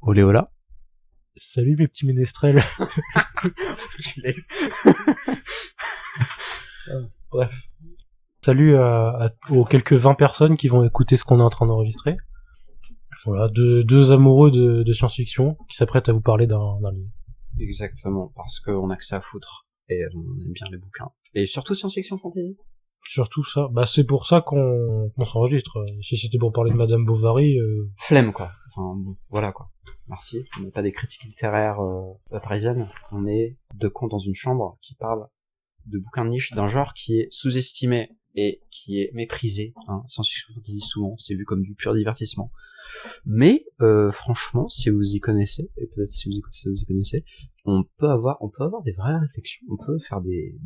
Olé hola. Salut mes petits ménestrels. Je l'ai. Bref. Salut aux quelques 20 personnes qui vont écouter ce qu'on est en train d'enregistrer. Voilà, deux amoureux de science-fiction qui s'apprêtent à vous parler d'un livre. Exactement, parce qu'on a que ça à foutre. Et on aime bien les bouquins. Et surtout science-fiction fantasy. Surtout ça. Bah c'est pour ça qu'on s'enregistre. Si c'était pour parler de Madame Bovary... Flemme, quoi. Enfin, bon, voilà, quoi. Merci. On n'est pas des critiques littéraires parisiennes. On est deux cons dans une chambre qui parlent de bouquins de niche d'un genre qui est sous-estimé et qui est méprisé. Hein. Science-fiction fantasy, souvent, c'est vu comme du pur divertissement. Mais franchement, si vous y connaissez, et peut-être si vous écoutez ça, vous y connaissez, on peut avoir des vraies réflexions, on peut faire des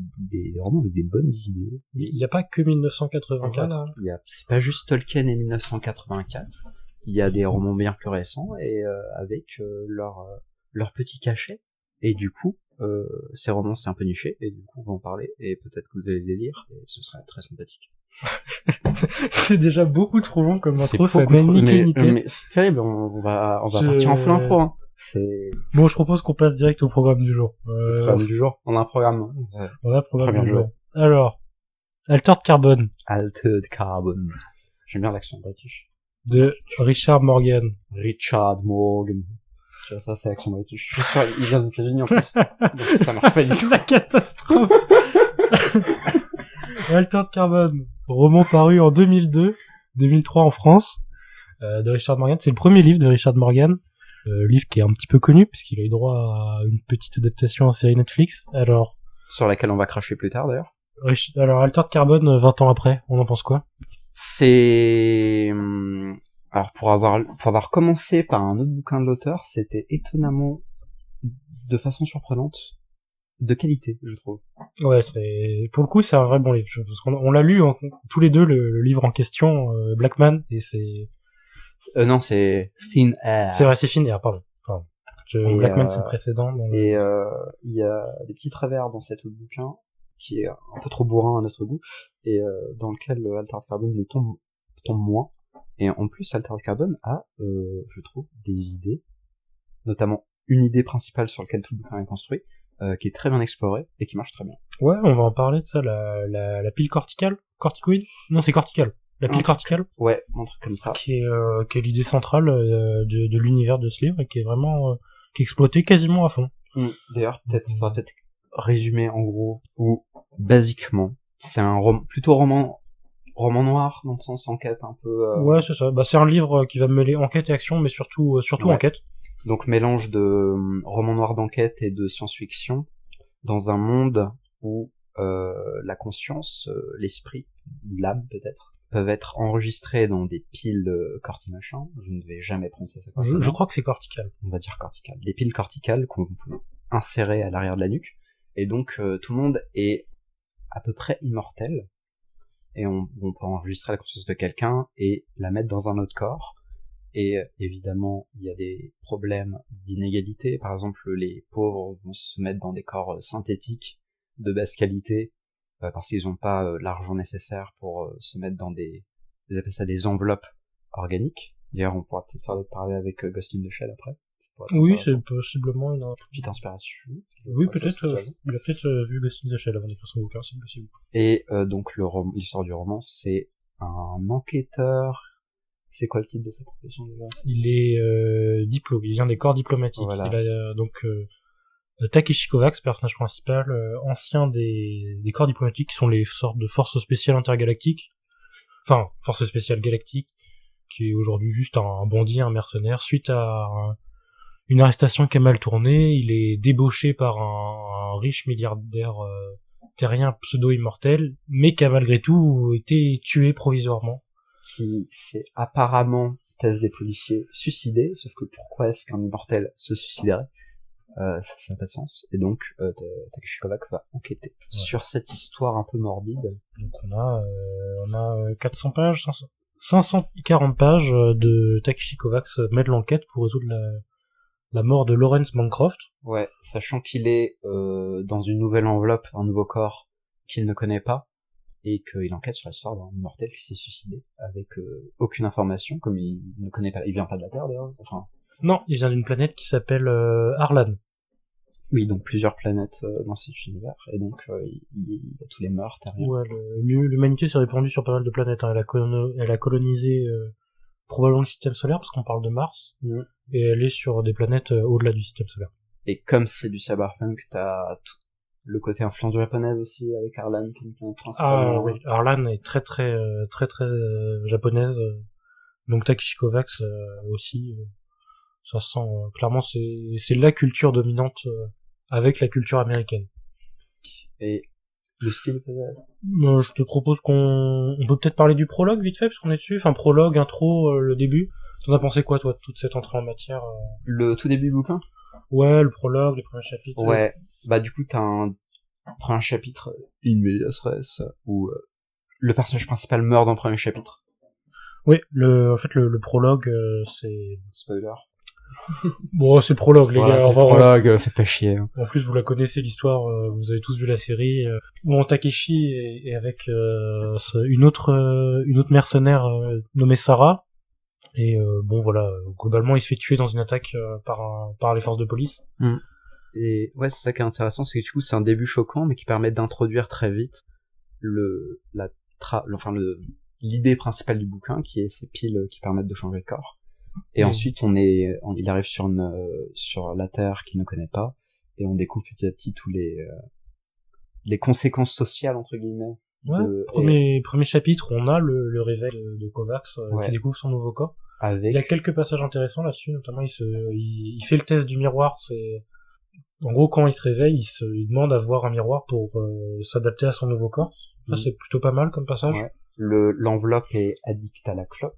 romans avec des bonnes idées. Il n'y a pas que 1984. Voilà. C'est pas juste Tolkien et 1984. Il y a des romans bien plus récents et avec leur petit cachet. Et du coup, ces romans c'est un peu niché et du coup on va en parler et peut-être que vous allez les lire et ce serait très sympathique. C'est déjà beaucoup trop long comme intro, ça mène ni queue ni tête. Mais c'est terrible, on va partir en full impro. Hein. Bon, je propose qu'on passe direct au programme du jour. On a un programme. Ouais. On a un programme du jour. jour. Alors, Altered Carbon. Altered Carbon. J'aime bien l'accent british. De Richard Morgan. Richard Morgan. Tu vois, ça, c'est l'accent british. Je suis sûr, il vient des États-Unis en plus. Donc ça marche pas du tout. La catastrophe. Altered Carbon. Roman paru en 2003 en France, de Richard Morgan. C'est le premier livre de Richard Morgan. Livre qui est un petit peu connu, puisqu'il a eu droit à une petite adaptation en série Netflix. Alors. Sur laquelle on va cracher plus tard, d'ailleurs. Alors, Altered Carbon, 20 ans après, on en pense quoi? C'est... Alors, pour avoir commencé par un autre bouquin de l'auteur, c'était étonnamment, de façon surprenante, de qualité, je trouve. Ouais, pour le coup, c'est un vrai bon livre, parce qu'on l'a lu tous les deux, le livre en question, Blackman, et c'est... Non, c'est Thin Air. C'est vrai, c'est Thin Air, pardon. Blackman, c'est le précédent. Et il y a des petits travers dans cet autre bouquin, qui est un peu trop bourrin à notre goût, et dans lequel Altered Carbon ne tombe moins. Et en plus, Altered Carbon a, je trouve, des idées, notamment une idée principale sur laquelle tout le bouquin est construit, qui est très bien explorée et qui marche très bien. Ouais, on va en parler de ça, la pile corticoïde. Non, c'est corticale. La pile corticale. Ouais, un truc comme ça. Qui est l'idée centrale de l'univers de ce livre et qui est vraiment qui est exploité quasiment à fond. D'ailleurs, faudra peut-être résumer en gros ou basiquement. C'est un plutôt roman noir dans le sens enquête un peu. Ouais, c'est ça. Bah c'est un livre qui va mêler enquête et action, mais surtout ouais. Enquête. Donc mélange de roman noir d'enquête et de science-fiction dans un monde où la conscience, l'esprit, l'âme peut-être, peuvent être enregistrés dans des piles cortimachin. Je ne vais jamais prononcer ça. Je crois que c'est cortical. On va dire cortical. Des piles corticales qu'on peut insérer à l'arrière de la nuque. Et donc tout le monde est à peu près immortel. Et on peut enregistrer la conscience de quelqu'un et la mettre dans un autre corps. Et évidemment, il y a des problèmes d'inégalité. Par exemple, les pauvres vont se mettre dans des corps synthétiques de basse qualité parce qu'ils n'ont pas l'argent nécessaire pour se mettre dans ils appellent ça des enveloppes organiques. D'ailleurs, on pourra peut-être faire des parallèles avec Ghost in the Shell après. Oui, c'est possiblement une petite inspiration. Oui, peut-être. Il a peut-être vu Ghost in the Shell avant d'écrire son bouquin, c'est possible. Et donc l'histoire du roman, c'est un enquêteur. C'est quoi le titre de sa profession déjà? Il est diplômé, il vient des corps diplomatiques. Voilà. Il a donc Takeshi Kovacs, personnage principal, ancien des corps diplomatiques, qui sont les sortes de forces spéciales intergalactiques. Enfin, forces spéciales galactiques, qui est aujourd'hui juste un bandit, un mercenaire. Suite à une arrestation qui a mal tourné, il est débauché par un riche milliardaire terrien pseudo-immortel, mais qui a malgré tout été tué provisoirement. Qui s'est apparemment, thèse des policiers, suicidé, sauf que pourquoi est-ce qu'un immortel se suiciderait? Ça n'a pas de sens. Et donc, Takeshi Kovacs va enquêter sur cette histoire un peu morbide. Donc on a 400 pages, 540 pages de Takeshi Kovacs mène l'enquête pour résoudre la mort de Lawrence Bancroft. Ouais, sachant qu'il est dans une nouvelle enveloppe, un nouveau corps qu'il ne connaît pas, et qu'il enquête sur l'histoire d'un immortel qui s'est suicidé avec aucune information, comme il ne connaît pas, il vient pas de la Terre d'ailleurs, enfin... Non, il vient d'une planète qui s'appelle Arlan. Oui, donc plusieurs planètes dans cet univers, et donc il y a tous les morts, terriens. Ouais, l'humanité s'est répandue sur pas mal de planètes. Hein. Elle a colonisé probablement le système solaire, parce qu'on parle de Mars, et elle est sur des planètes au-delà du système solaire. Et comme c'est du cyberpunk, t'as tout le côté influence japonaise aussi, avec Arlan, qui est une planète principale. Ah oui, Arlan est très japonaise. Donc Takeshi Kovacs aussi. Ça se sent clairement, c'est la culture dominante avec la culture américaine. Et le style peut-être. Je te propose on peut peut-être parler du prologue vite fait parce qu'on est dessus. Enfin prologue, intro, le début. T'en as pensé quoi toi de toute cette entrée en matière Le tout début du bouquin. Ouais, le prologue, les premiers chapitres. Ouais, bah du coup t'as un premier chapitre, in medias res, où le personnage principal meurt dans le premier chapitre. Oui, en fait le prologue c'est spoiler. Bon, c'est le prologue, les gars. C'est le prologue, faites pas chier. En plus, vous la connaissez, l'histoire, vous avez tous vu la série. Bon, Takeshi est avec une autre mercenaire nommée Sarah. Et bon, voilà, globalement, il se fait tuer dans une attaque par les forces de police. Et ouais, c'est ça qui est intéressant, c'est que du coup, c'est un début choquant, mais qui permet d'introduire très vite l'idée principale du bouquin, qui est ces piles qui permettent de changer de corps. Et ensuite, il arrive sur la Terre qu'il ne connaît pas, et on découvre petit à petit tous les conséquences sociales, entre guillemets. Ouais, premier chapitre, on a le réveil de Kovacs, qui découvre son nouveau corps. Il y a quelques passages intéressants là-dessus, notamment il fait le test du miroir, en gros, quand il se réveille, il demande à voir un miroir pour s'adapter à son nouveau corps. Ça, c'est plutôt pas mal comme passage. Ouais. L'enveloppe est addicte à la clope.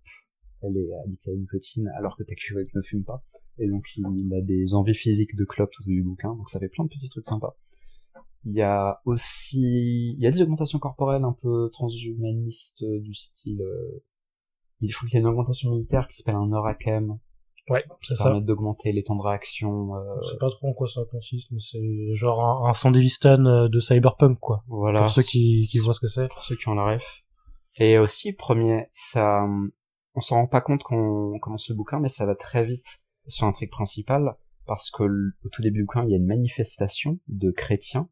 Elle est addicte à la nicotine, alors que Takeshi ne fume pas. Et donc, il a des envies physiques de clope tout au début du bouquin. Donc, ça fait plein de petits trucs sympas. Il y a des augmentations corporelles un peu transhumanistes du style, je trouve qu'il y a une augmentation militaire qui s'appelle un Orakem. Ouais, c'est ça. Qui permet d'augmenter les temps de réaction. Je sais pas trop en quoi ça consiste, mais c'est genre un Sandevistan de Cyberpunk, quoi. Voilà. Pour ceux qui voient ce que c'est. Pour ceux qui ont la ref. Et aussi, on s'en rend pas compte quand on commence ce bouquin, mais ça va très vite sur l'intrigue principale, parce que au tout début du bouquin, il y a une manifestation de chrétiens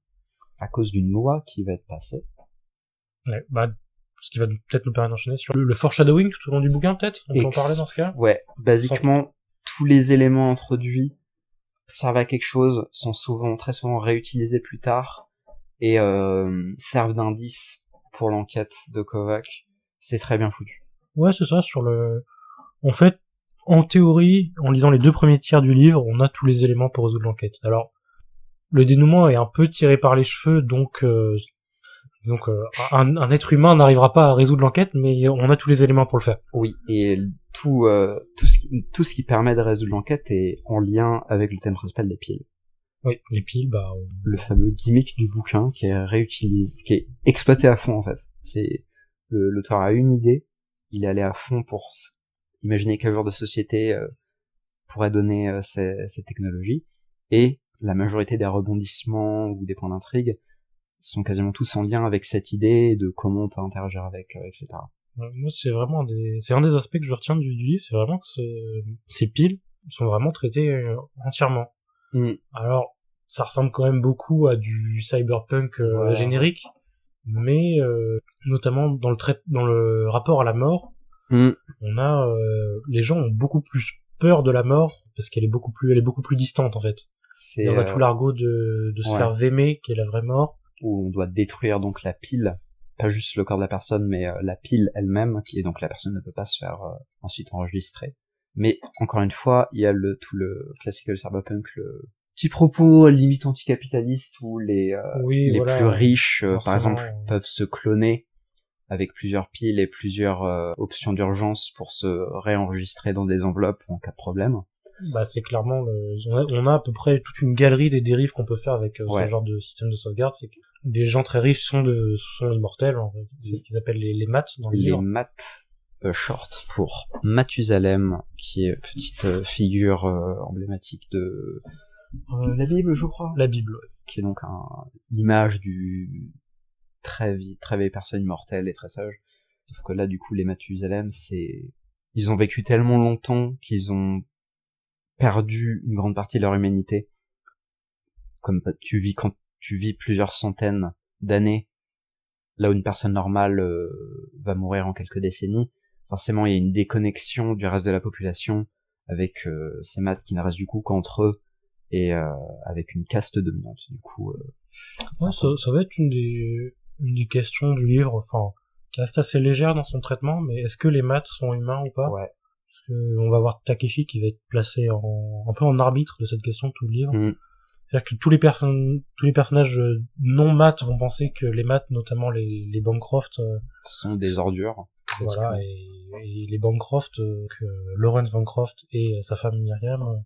à cause d'une loi qui va être passée. Ouais, ce qui va peut-être nous permettre d'enchaîner sur le foreshadowing tout au long du bouquin, peut-être. On peut en parler dans ce cas. Ouais, basiquement, tous les éléments introduits servent à quelque chose, sont très souvent réutilisés plus tard, et servent d'indice pour l'enquête de Kovacs. C'est très bien foutu. Ouais, c'est ça, en fait, en théorie, en lisant les 2 premiers tiers du livre, on a tous les éléments pour résoudre l'enquête. Alors, le dénouement est un peu tiré par les cheveux, donc un être humain n'arrivera pas à résoudre l'enquête, mais on a tous les éléments pour le faire. Oui, et tout ce qui permet de résoudre l'enquête est en lien avec le thème principal des piles. Oui, les piles, le fameux gimmick du bouquin qui est réutilisé, qui est exploité à fond en fait. C'est l'auteur a une idée, il est allé à fond pour imaginer quel genre de société pourrait donner ces technologies, et la majorité des rebondissements ou des points d'intrigue sont quasiment tous en lien avec cette idée de comment on peut interagir avec, etc. Moi, c'est un des aspects que je retiens du livre, c'est vraiment que ces piles sont vraiment traitées entièrement. Alors, ça ressemble quand même beaucoup à du cyberpunk générique, mais notamment dans le rapport à la mort, on a les gens ont beaucoup plus peur de la mort parce qu'elle est beaucoup plus distante en fait. On a tout l'argot de se faire vémer, qui est la vraie mort. Où on doit détruire donc la pile, pas juste le corps de la personne, mais la pile elle-même, et donc la personne ne peut pas se faire ensuite enregistrer. Mais encore une fois, il y a tout le classique de cyberpunk, le petit propos limite anticapitaliste où les plus riches, par exemple, peuvent se cloner avec plusieurs piles et plusieurs options d'urgence pour se réenregistrer dans des enveloppes en cas de problème. C'est clairement on a à peu près toute une galerie des dérives qu'on peut faire avec ce genre de système de sauvegarde. C'est que des gens très riches sont immortels, en fait. C'est ce qu'ils appellent les maths dans le livre. Les maths short pour Mathusalem, qui est petite figure emblématique de la Bible, je crois. La Bible, ouais. Qui est donc l'image du très vieille personne immortelle et très sage. Sauf que là, du coup, les Mathusalem, ils ont vécu tellement longtemps qu'ils ont perdu une grande partie de leur humanité, comme quand tu vis plusieurs centaines d'années, là où une personne normale va mourir en quelques décennies, forcément il y a une déconnexion du reste de la population avec ces maths qui ne restent du coup qu'entre eux et avec une caste dominante. Du coup, ça va être une des questions du livre, enfin, qui reste assez légère dans son traitement, mais est-ce que les maths sont humains ou pas? Ouais. Parce que on va voir Takeshi qui va être placé un peu en arbitre de cette question tout le livre. C'est-à-dire que tous les personnages non maths vont penser que les maths, notamment les Bancroft, sont des ordures. Voilà, et les Bancroft, que Lawrence Bancroft et sa femme Myriam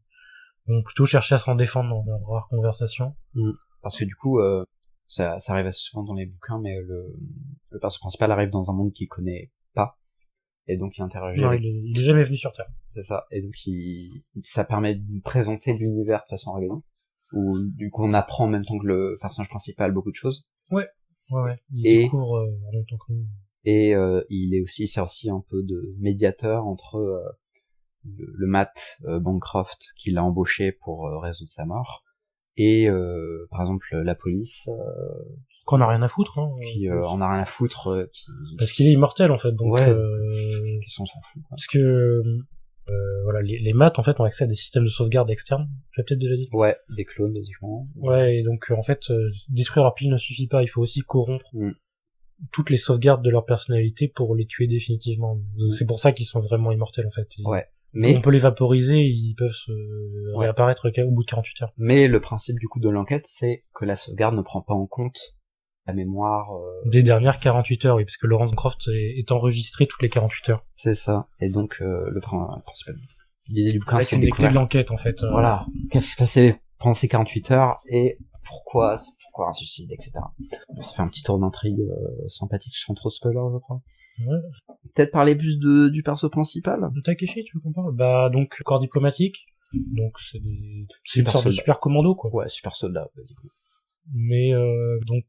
vont plutôt chercher à s'en défendre dans leur rare conversation. Parce que du coup, ça arrive assez souvent dans les bouquins, mais le personnage principal arrive dans un monde qu'il connaît pas, et donc il interagit. Non, il est jamais venu sur Terre. C'est ça, et donc ça permet de présenter l'univers de façon organique, où du coup on apprend en même temps que le personnage principal beaucoup de choses. Ouais. Il découvre en même temps que nous. Et il sert aussi un peu de médiateur entre le Matt Bancroft qui l'a embauché pour résoudre sa mort, et par exemple la police qu'on a rien à foutre, hein. Qui en a rien à foutre, parce qu'il est immortel en fait, donc qu'est-ce qu'on s'en fout, quoi. Parce que voilà, les maths en fait ont accès à des systèmes de sauvegarde externes, tu l'as peut-être déjà dit. Ouais, des clones basiquement. Ouais, et donc en fait détruire leur pile ne suffit pas, il faut aussi corrompre toutes les sauvegardes de leur personnalité pour les tuer définitivement. C'est pour ça qu'ils sont vraiment immortels en fait. Mais on peut les vaporiser, ils peuvent se réapparaître au bout de 48 heures. Mais le principe du coup de l'enquête, c'est que la sauvegarde ne prend pas en compte la mémoire des dernières 48 heures, oui, parce que Lawrence Bancroft est enregistré toutes les 48 heures. C'est ça. Et donc le principal, l'idée du bouquin, c'est de découvrir de l'enquête en fait. Voilà, qu'est-ce qui s'est passé pendant ces 48 heures et pourquoi un suicide, etc. Bon, ça fait un petit tour d'intrigue sympathique, sans trop spoiler, je crois. Ouais. Peut-être parler plus du perso principal. De Takeshi, tu veux qu'on parle? Bah donc corps diplomatique, donc c'est une sorte de super commando quoi. Ouais, super soldat. Mais donc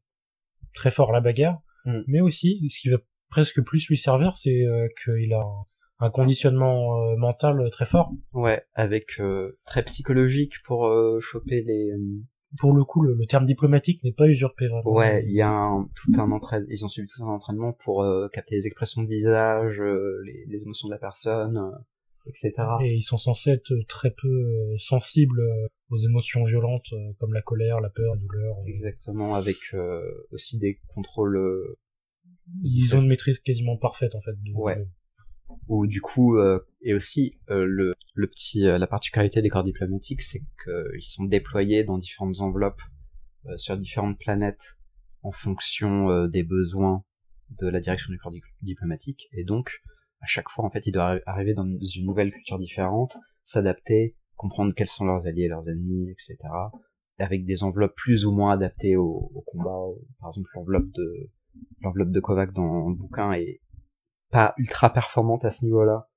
très fort à la bagarre, mais aussi ce qui va presque plus lui servir, c'est qu'il a un conditionnement mental très fort. Ouais, avec très psychologique pour choper les. Pour le coup, le terme diplomatique n'est pas usurpé vraiment. Ouais, il y a ils ont suivi tout un entraînement pour capter les expressions de visage, les émotions de la personne, etc. Et ils sont censés être très peu sensibles aux émotions violentes comme la colère, la peur, la douleur. Exactement, avec aussi des contrôles. Ils ont une maîtrise quasiment parfaite en fait. Ou du coup, et aussi la particularité des corps diplomatiques, c'est qu'ils sont déployés dans différentes enveloppes sur différentes planètes en fonction des besoins de la direction du corps diplomatique, et donc à chaque fois en fait ils doivent arriver dans une nouvelle culture différente, s'adapter, comprendre quels sont leurs alliés, leurs ennemis, etc. Avec des enveloppes plus ou moins adaptées au combat. Par exemple, l'enveloppe de Kovac dans le bouquin est pas ultra performante à ce niveau-là.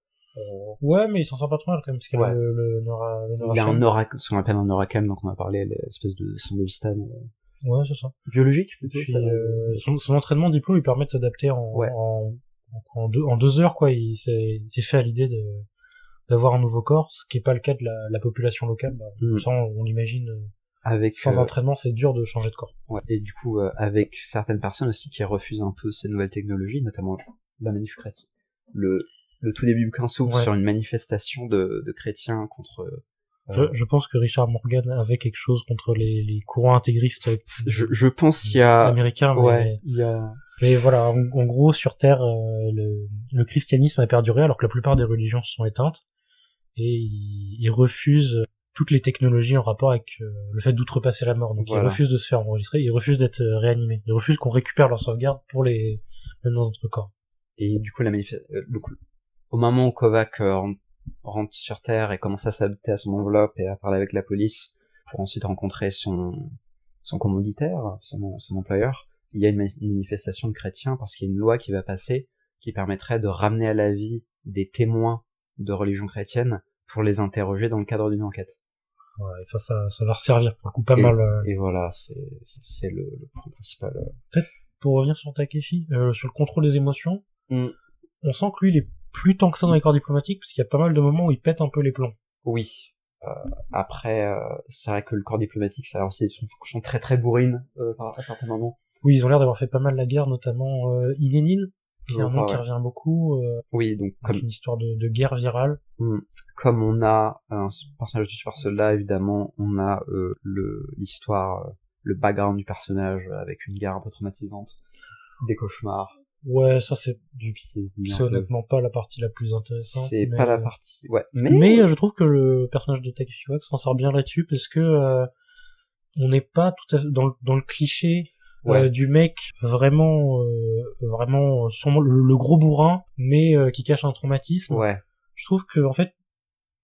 Ouais, mais il s'en sort pas trop mal quand même, parce qu'il a le il a un ce qu'on appelle un Noracam, donc on a parlé, l'espèce de Sandevistan. Ouais, c'est ça. Biologique, plutôt. Puis, son entraînement diplo lui permet de s'adapter en 2 heures, quoi. Il s'est fait à l'idée d'avoir un nouveau corps, ce qui est pas le cas de la population locale. Ça, on l'imagine. Sans entraînement, c'est dur de changer de corps. Ouais, et du coup, avec certaines personnes aussi qui refusent un peu ces nouvelles technologies, notamment la manif chrétienne. Le tout début du bouquin s'ouvre sur une manifestation de chrétiens contre... Je pense que Richard Morgan avait quelque chose contre les courants intégristes. Je pense qu'il y a... américains, ouais, il y a... Mais voilà, en gros, sur Terre, le christianisme a perduré alors que la plupart des religions se sont éteintes. Et ils refusent toutes les technologies en rapport avec le fait d'outrepasser la mort. Donc ils refusent de se faire enregistrer, ils refusent d'être réanimés. Ils refusent qu'on récupère leur sauvegarde pour les mettre dans notre corps. Et du coup, au moment où Kovac rentre sur Terre et commence à s'adapter à son enveloppe et à parler avec la police pour ensuite rencontrer son commanditaire, son employeur, il y a une manifestation de chrétiens parce qu'il y a une loi qui va passer qui permettrait de ramener à la vie des témoins de religion chrétienne pour les interroger dans le cadre d'une enquête. Voilà, et ça va resservir pour le coup pas mal. Et voilà, c'est le point principal. En fait, pour revenir sur Takeshi, sur le contrôle des émotions, on sent que lui, il est plus tant que ça dans les corps diplomatiques, parce qu'il y a pas mal de moments où il pète un peu les plombs. Oui. Après, c'est vrai que le corps diplomatique, ça a aussi une fonction très très bourrine à certains moments. Oui, ils ont l'air d'avoir fait pas mal la guerre, notamment Inénine, qui est un nom qui revient beaucoup. Oui, donc comme une histoire de guerre virale. Comme on a un personnage du super soldat, évidemment, on a l'histoire, le background du personnage avec une guerre un peu traumatisante, des cauchemars. Ouais, ça c'est honnêtement pas la partie la plus intéressante. C'est pas la partie, ouais. Mais je trouve que le personnage de Takeshi Kovacs s'en sort bien là-dessus parce que on n'est pas tout à fait dans le cliché du mec vraiment le gros bourrin, mais qui cache un traumatisme. Ouais. Je trouve que en fait,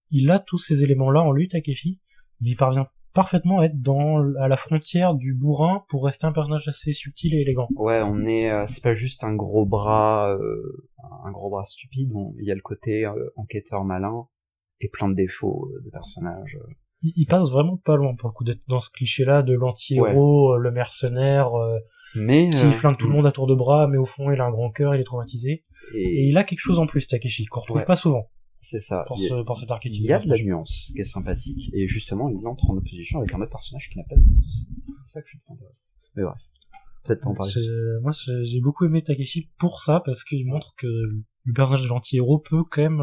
il a tous ces éléments-là en lui, Takeshi. Il parvient parfaitement à être à la frontière du bourrin pour rester un personnage assez subtil et élégant. Ouais, c'est pas juste un gros bras stupide. Il y a le côté enquêteur malin et plein de défauts de personnage. Il passe vraiment pas loin pour le coup d'être dans ce cliché-là de l'anti-héros, le mercenaire, qui flingue tout le monde à tour de bras, mais au fond il a un grand cœur, il est traumatisé. Et il a quelque chose en plus, Takeshi, qu'on retrouve pas souvent. C'est ça. Pour cet archétype. Il y a de la nuance qui est sympathique, et justement, il entre en opposition avec un autre personnage qui n'a pas de nuance. C'est ça que je suis très intéressé. Mais bref. Peut-être pas en parler. Moi, j'ai beaucoup aimé Takeshi pour ça, parce qu'il montre que le personnage de l'anti-héros peut quand même,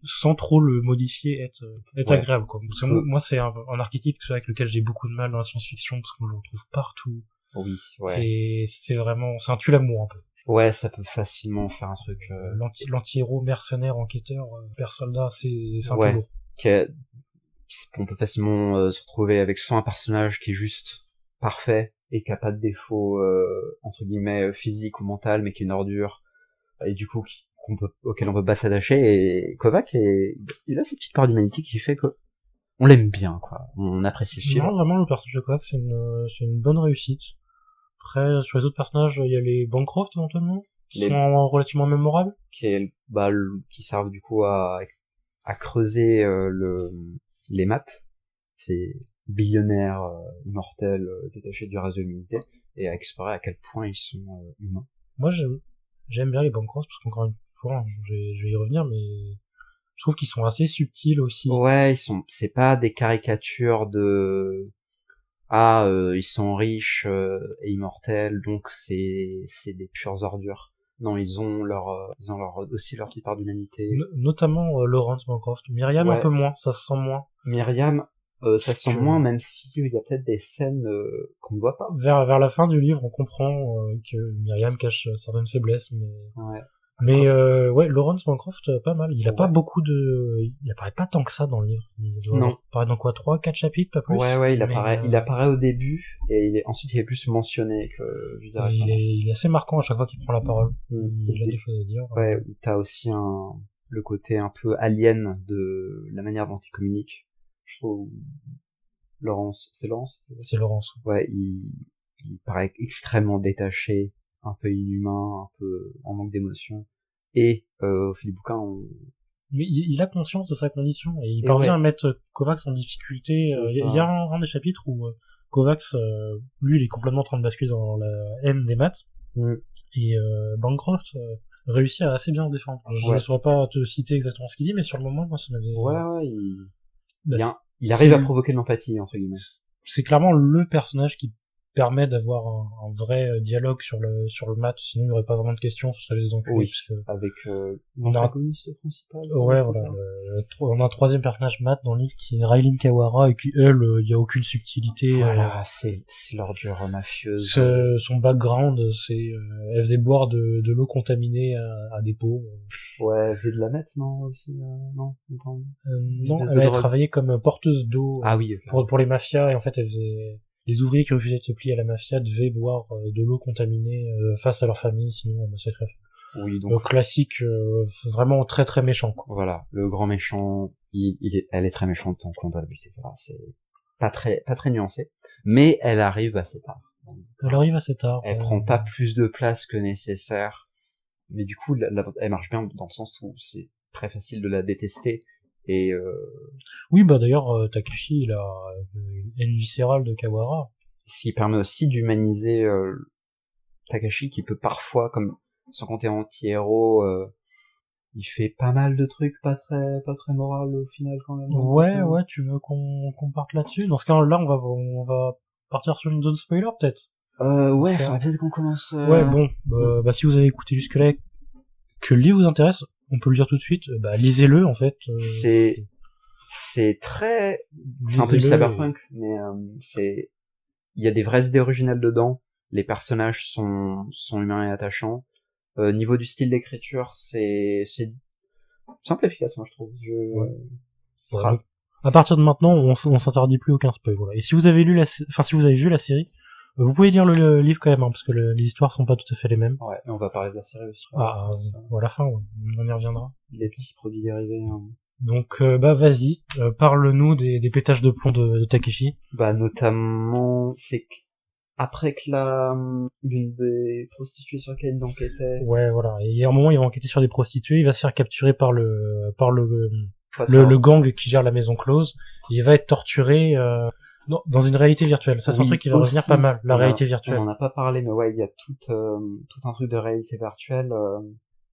sans trop le modifier, être agréable, quoi. Parce que moi, c'est un archétype avec lequel j'ai beaucoup de mal dans la science-fiction, parce qu'on le retrouve partout. Oui, ouais. Et c'est un tue-l'amour, un peu. Ouais, ça peut facilement faire un truc... L'anti-héros, mercenaire, enquêteur, père soldat, c'est un peu lourd. On peut facilement se retrouver avec soit un personnage qui est juste parfait et qui a pas de défaut, entre guillemets, physique ou mental, mais qui est une ordure, et du coup, auquel on peut pas s'attacher, et Kovacs, il a cette petite part d'humanité qui fait que on l'aime bien, quoi. On apprécie ce film. Non, vraiment, le personnage de Kovacs, c'est une bonne réussite. Après, sur les autres personnages, il y a les Bancroft, éventuellement, qui sont relativement mémorables. Qui servent, du coup, à creuser, les maths. C'est billionnaires, immortels, détachés du reste de l'humanité, et à explorer à quel point ils sont humains. Moi, j'aime bien les Bancroft, parce qu'encore une fois, je vais y revenir, mais je trouve qu'ils sont assez subtils aussi. Ouais, c'est pas des caricatures de... ils sont riches et immortels, donc c'est des pures ordures. Non, ils ont aussi leur petite part d'humanité. Notamment Lawrence Bancroft. Myriam un peu moins, ça se sent moins. Myriam, ça se sent moins, même si il y a peut-être des scènes qu'on ne voit pas. Vers la fin du livre, on comprend que Myriam cache certaines faiblesses, mais... Ouais. Mais Lawrence Bancroft, pas mal. Il a pas beaucoup il apparaît pas tant que ça dans le livre. Il apparaît dans quoi, 3-4 chapitres, pas plus. Ouais, il apparaît au début, et ensuite il est plus mentionné que il est assez marquant à chaque fois qu'il prend la parole. Il a des choses à dire. Ouais, t'as aussi le côté un peu alien de la manière dont il communique. Je trouve Laurence. C'est Laurence. Ouais, il paraît extrêmement détaché, un peu inhumain, un peu en manque d'émotion. Et au fil du bouquin, mais il a conscience de sa condition et il parvient à mettre Kovacs en difficulté. Il y a un des chapitres où Kovacs, lui, il est complètement en train de basculer dans la haine des maths. Et Bancroft réussit à assez bien se défendre. Je ne saurais pas te citer exactement ce qu'il dit, mais sur le moment, moi, ça m'avait... il arrive à provoquer de l'empathie, entre guillemets. C'est clairement le personnage qui permet d'avoir un vrai dialogue sur le maths, sinon il n'y aurait pas vraiment de questions, ce serait les enculés. Oui, avec l'antagoniste principal. Ouais, voilà. On a un troisième personnage maths dans le livre qui est Raylene Kawara, et qui, elle, il n'y a aucune subtilité. Voilà, c'est l'ordure mafieuse. Son background, elle faisait boire de l'eau contaminée à des pauvres. Ouais, elle faisait de la meth, non, aussi, non, non, elle avait travaillé comme porteuse d'eau. Ah oui, okay. Pour les mafias, et en fait, elle faisait... Les ouvriers qui refusaient de se plier à la mafia devaient boire de l'eau contaminée face à leur famille, sinon on massacrait. Oui, donc. Le classique, vraiment très très méchant, quoi. Voilà, le grand méchant, elle est très méchante, donc on doit la buter. Voilà, c'est pas très nuancé. Mais elle arrive assez tard. Elle prend pas plus de place que nécessaire. Mais du coup, elle marche bien dans le sens où c'est très facile de la détester. Et oui, bah d'ailleurs, Takeshi, il a une haine viscérale de Kawara. Ce qui permet aussi d'humaniser Takashi, qui peut parfois, comme sans compter anti-héros, il fait pas mal de trucs pas très moral au final quand même. Ouais, tu veux qu'on parte là-dessus? Dans ce cas-là, on va partir sur une zone spoiler, peut-être? Ouais, Parce que- faudrait peut-être qu'on commence. Ouais, bon, bah, si vous avez écouté jusque-là, que le livre vous intéresse, on peut le dire tout de suite, bah, lisez-le, en fait. C'est très, c'est un peu du Lisez-le cyberpunk, mais il y a des vraies idées originales dedans. Les personnages sont humains et attachants. Niveau du style d'écriture, c'est simple et efficace, moi je trouve. Ouais. Bon, donc, à partir de maintenant, on s'interdit plus aucun spoil, voilà. Et si vous avez lu si vous avez vu la série, vous pouvez lire le livre quand même, hein, parce que les histoires sont pas tout à fait les mêmes. Ouais, et on va parler de la série aussi. À la fin, ouais. On y reviendra. Les petits produits dérivés. Hein. Donc, bah, vas-y, parle-nous des pétages de plomb de Takeshi. Bah, notamment, c'est après que l'une des prostituées sur laquelle il enquêtait. Ouais, voilà. Et à un moment, il va enquêter sur des prostituées, il va se faire capturer par le gang qui gère la maison close, et il va être torturé, dans une réalité virtuelle. Ça, c'est un truc qui va revenir pas mal, la réalité virtuelle. On en a pas parlé, mais ouais, il y a tout un truc de réalité virtuelle,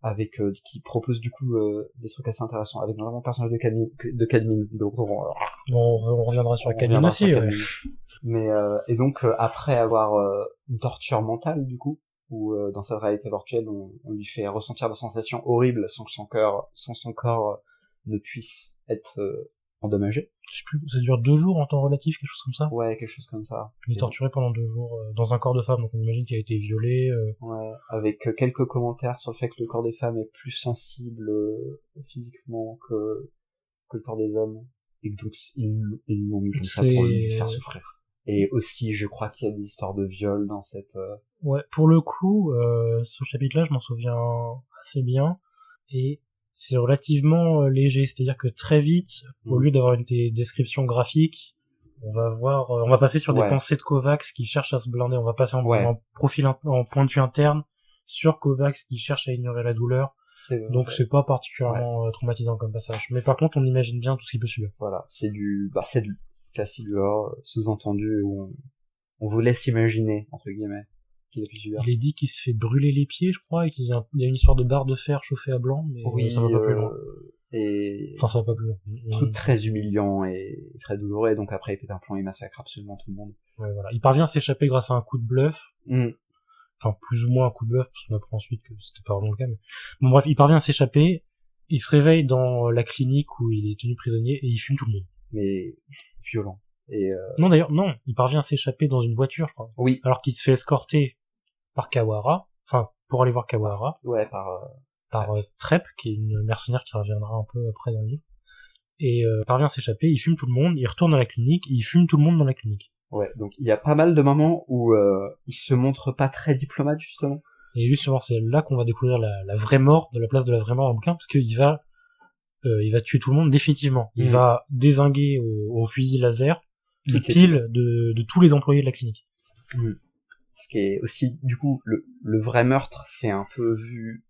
avec qui propose du coup des trucs assez intéressants, avec notamment le personnage de Cadmine. Donc on reviendra sur Cadmine aussi, ouais. Mais et donc après avoir une torture mentale du coup, où dans cette réalité virtuelle on lui fait ressentir des sensations horribles sans que son corps ne puisse être endommagé. Je sais plus, ça dure 2 jours en temps relatif, quelque chose comme ça. Ouais, quelque chose comme ça. Il est torturé pendant 2 jours dans un corps de femme, donc on imagine qu'il a été violé. Ouais, avec quelques commentaires sur le fait que le corps des femmes est plus sensible physiquement que le corps des hommes, et que donc ils l'ont mis comme ça pour lui faire souffrir. Et aussi, je crois qu'il y a des histoires de viol dans cette... Ouais, pour le coup, ce chapitre-là, je m'en souviens assez bien, et c'est relativement léger, c'est-à-dire que très vite, au lieu d'avoir une description graphique, on va passer sur des pensées de Kovacs qui cherchent à se blinder, on va passer en profil, en point de vue interne, sur Kovacs qui cherche à ignorer la douleur, donc c'est pas particulièrement traumatisant comme passage. Mais par contre, on imagine bien tout ce qui peut suivre. Voilà, c'est du classique genre, sous-entendu, où on vous laisse imaginer, entre guillemets, qu'il a pu subir. Il est dit qu'il se fait brûler les pieds, je crois, et qu'il y a une histoire de barre de fer chauffée à blanc, mais oui, ça va pas plus loin. Enfin, ça va pas plus loin. Truc très humiliant et très douloureux, et donc après, il pète un plomb, il massacre absolument tout le monde. Ouais, voilà. Il parvient à s'échapper grâce à un coup de bluff. Enfin, plus ou moins un coup de bluff, parce qu'on apprend ensuite que c'était pas vraiment le cas, mais... Bon, bref, il parvient à s'échapper, il se réveille dans la clinique où il est tenu prisonnier, et il fume tout le monde. Mais violent. Et Non, d'ailleurs, non, il parvient à s'échapper dans une voiture, je crois. Oui. Alors qu'il se fait escorter par Kawahara, enfin, pour aller voir Kawahara. Ouais, par Trep, qui est une mercenaire qui reviendra un peu après dans le livre. Et parvient à s'échapper, il fume tout le monde, il retourne dans la clinique, il fume tout le monde dans la clinique. Ouais, donc il y a pas mal de moments où il se montre pas très diplomate, justement. Et justement, c'est là qu'on va découvrir la vraie mort, de la place de la vraie mort dans le bouquin, parce qu'il va tuer tout le monde définitivement. Il va dézinguer au fusil laser les piles de tous les employés de la clinique. Ce qui est aussi, du coup, le vrai meurtre, c'est un peu vu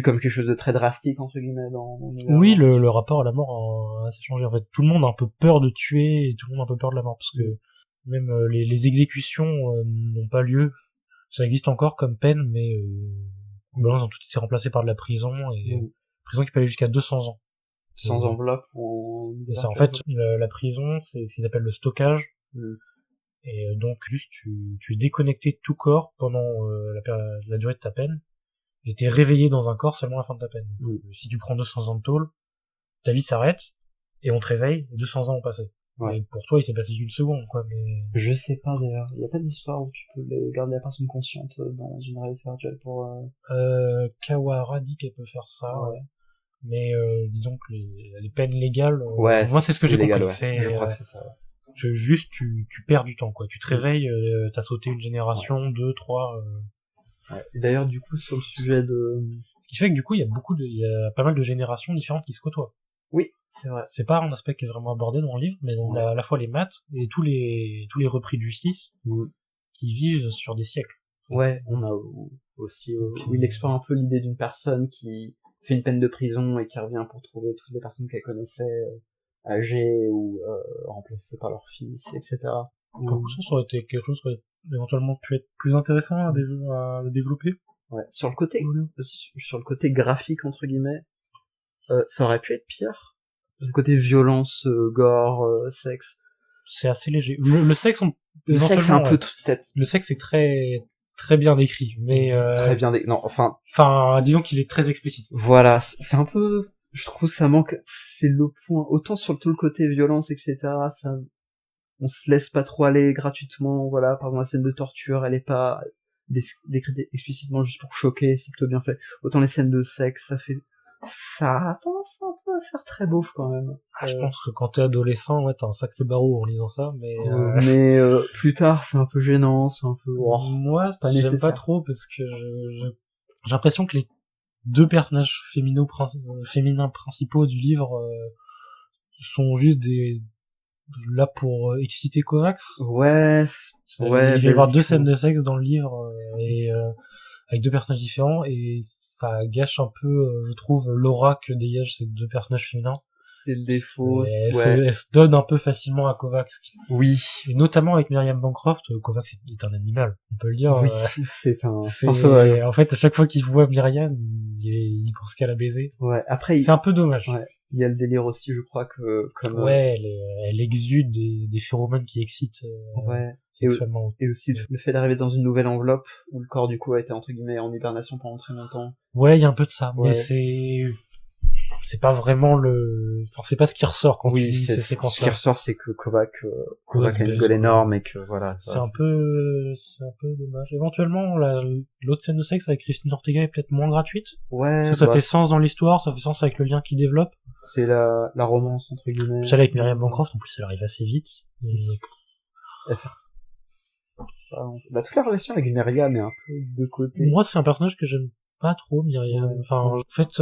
comme quelque chose de très drastique, entre guillemets, dans l'univers. Oui, le rapport à la mort a assez changé. En fait, tout le monde a un peu peur de tuer, et tout le monde a un peu peur de la mort, parce que même les exécutions n'ont pas lieu. Ça existe encore comme peine, mais elles ont toutes été remplacées par de la prison, et prison qui peut aller jusqu'à 200 ans. Sans enveloppe ou... C'est ça, en fait, la prison, c'est ce qu'ils appellent le stockage. Et donc, juste, tu es déconnecté de tout corps pendant la durée de ta peine, et t'es réveillé dans un corps seulement à la fin de ta peine. Si tu prends 200 ans de tôle, ta vie s'arrête, et on te réveille, et 200 ans ont passé. Ouais. Et pour toi, il s'est passé qu'une seconde, quoi, mais... Je sais pas, d'ailleurs. Il y a pas d'histoire où tu peux garder la personne consciente dans une réalité virtuelle pour... Kawahara dit qu'elle peut faire ça, ouais. Mais disons que les peines légales... moi, c'est ce que j'ai compris. Ouais. Je crois que c'est ça, ouais. Juste, tu perds du temps, quoi. Tu te réveilles, t'as sauté une génération, 2, 3... Ouais. Et d'ailleurs, du coup, sur le sujet de... Ce qui fait que du coup, il y a pas mal de générations différentes qui se côtoient. Oui, c'est vrai. C'est pas un aspect qui est vraiment abordé dans le livre, mais on a à la fois les maths et tous les repris de justice qui vivent sur des siècles. Ouais, on a aussi où il explore un peu l'idée d'une personne qui fait une peine de prison et qui revient pour trouver toutes les personnes qu'elle connaissait âgées ou remplacées par leur fils, etc. Comme ça aurait été quelque chose qui aurait éventuellement pu être plus intéressant à développer. Ouais. Sur le côté, aussi, sur le côté graphique, entre guillemets, ça aurait pu être pire. Le côté violence, gore, sexe. C'est assez léger. Le sexe, Le sexe, c'est un peu peut-être. Le sexe est très, très bien décrit, mais très bien non, enfin, disons qu'il est très explicite. Voilà, c'est un peu, je trouve ça manque, c'est le point, autant sur tout le côté violence, etc., ça, on se laisse pas trop aller gratuitement, voilà, par exemple la scène de torture, elle est pas décrite explicitement juste pour choquer, c'est plutôt bien fait. Autant les scènes de sexe, ça a tendance un peu à faire très beauf quand même. Je pense que quand t'es adolescent, ouais, t'as un sacré barreau en lisant ça, mais plus tard, c'est un peu gênant, c'est un peu, moi, pas j'aime nécessaire. pas trop parce que j'ai l'impression que les deux personnages féminins principaux du livre sont juste là pour exciter Kovacs. Ouais, il va y avoir 2 scènes de sexe dans le livre et avec 2 personnages différents et ça gâche un peu, je trouve, l'aura que dégagent ces 2 personnages féminins. C'est le défaut. Elle se donne un peu facilement à Kovacs. Oui. Et notamment avec Myriam Bancroft, Kovacs est un animal, on peut le dire. Oui, c'est un sauvage. En fait, à chaque fois qu'il voit Myriam, il pense qu'à la baiser. Ouais, après. C'est un peu dommage. Ouais. Il y a le délire aussi, je crois que, comme. Ouais, elle exude des phéromones qui excitent, sexuellement. Et aussi le fait d'arriver dans une nouvelle enveloppe, où le corps, du coup, a été, entre guillemets, en hibernation pendant très longtemps. Ouais, il y a un peu de ça. Ouais. Mais c'est pas vraiment c'est pas ce qui ressort quand tu lis ces séquences-là. Ce qui ressort, c'est que Kovacs a une gueule énorme et que voilà. C'est un peu dommage. Éventuellement, l'autre scène de sexe avec Christine Ortega est peut-être moins gratuite. Ouais. Parce que ça fait sens dans l'histoire, ça fait sens avec le lien qu'il développe. C'est la romance, entre guillemets. Celle avec Myriam Bancroft, en plus, elle arrive assez vite. Toute la relation avec Myriam est un peu de côté. Moi, c'est un personnage que j'aime pas trop, Myriam. Ouais. Enfin, en fait,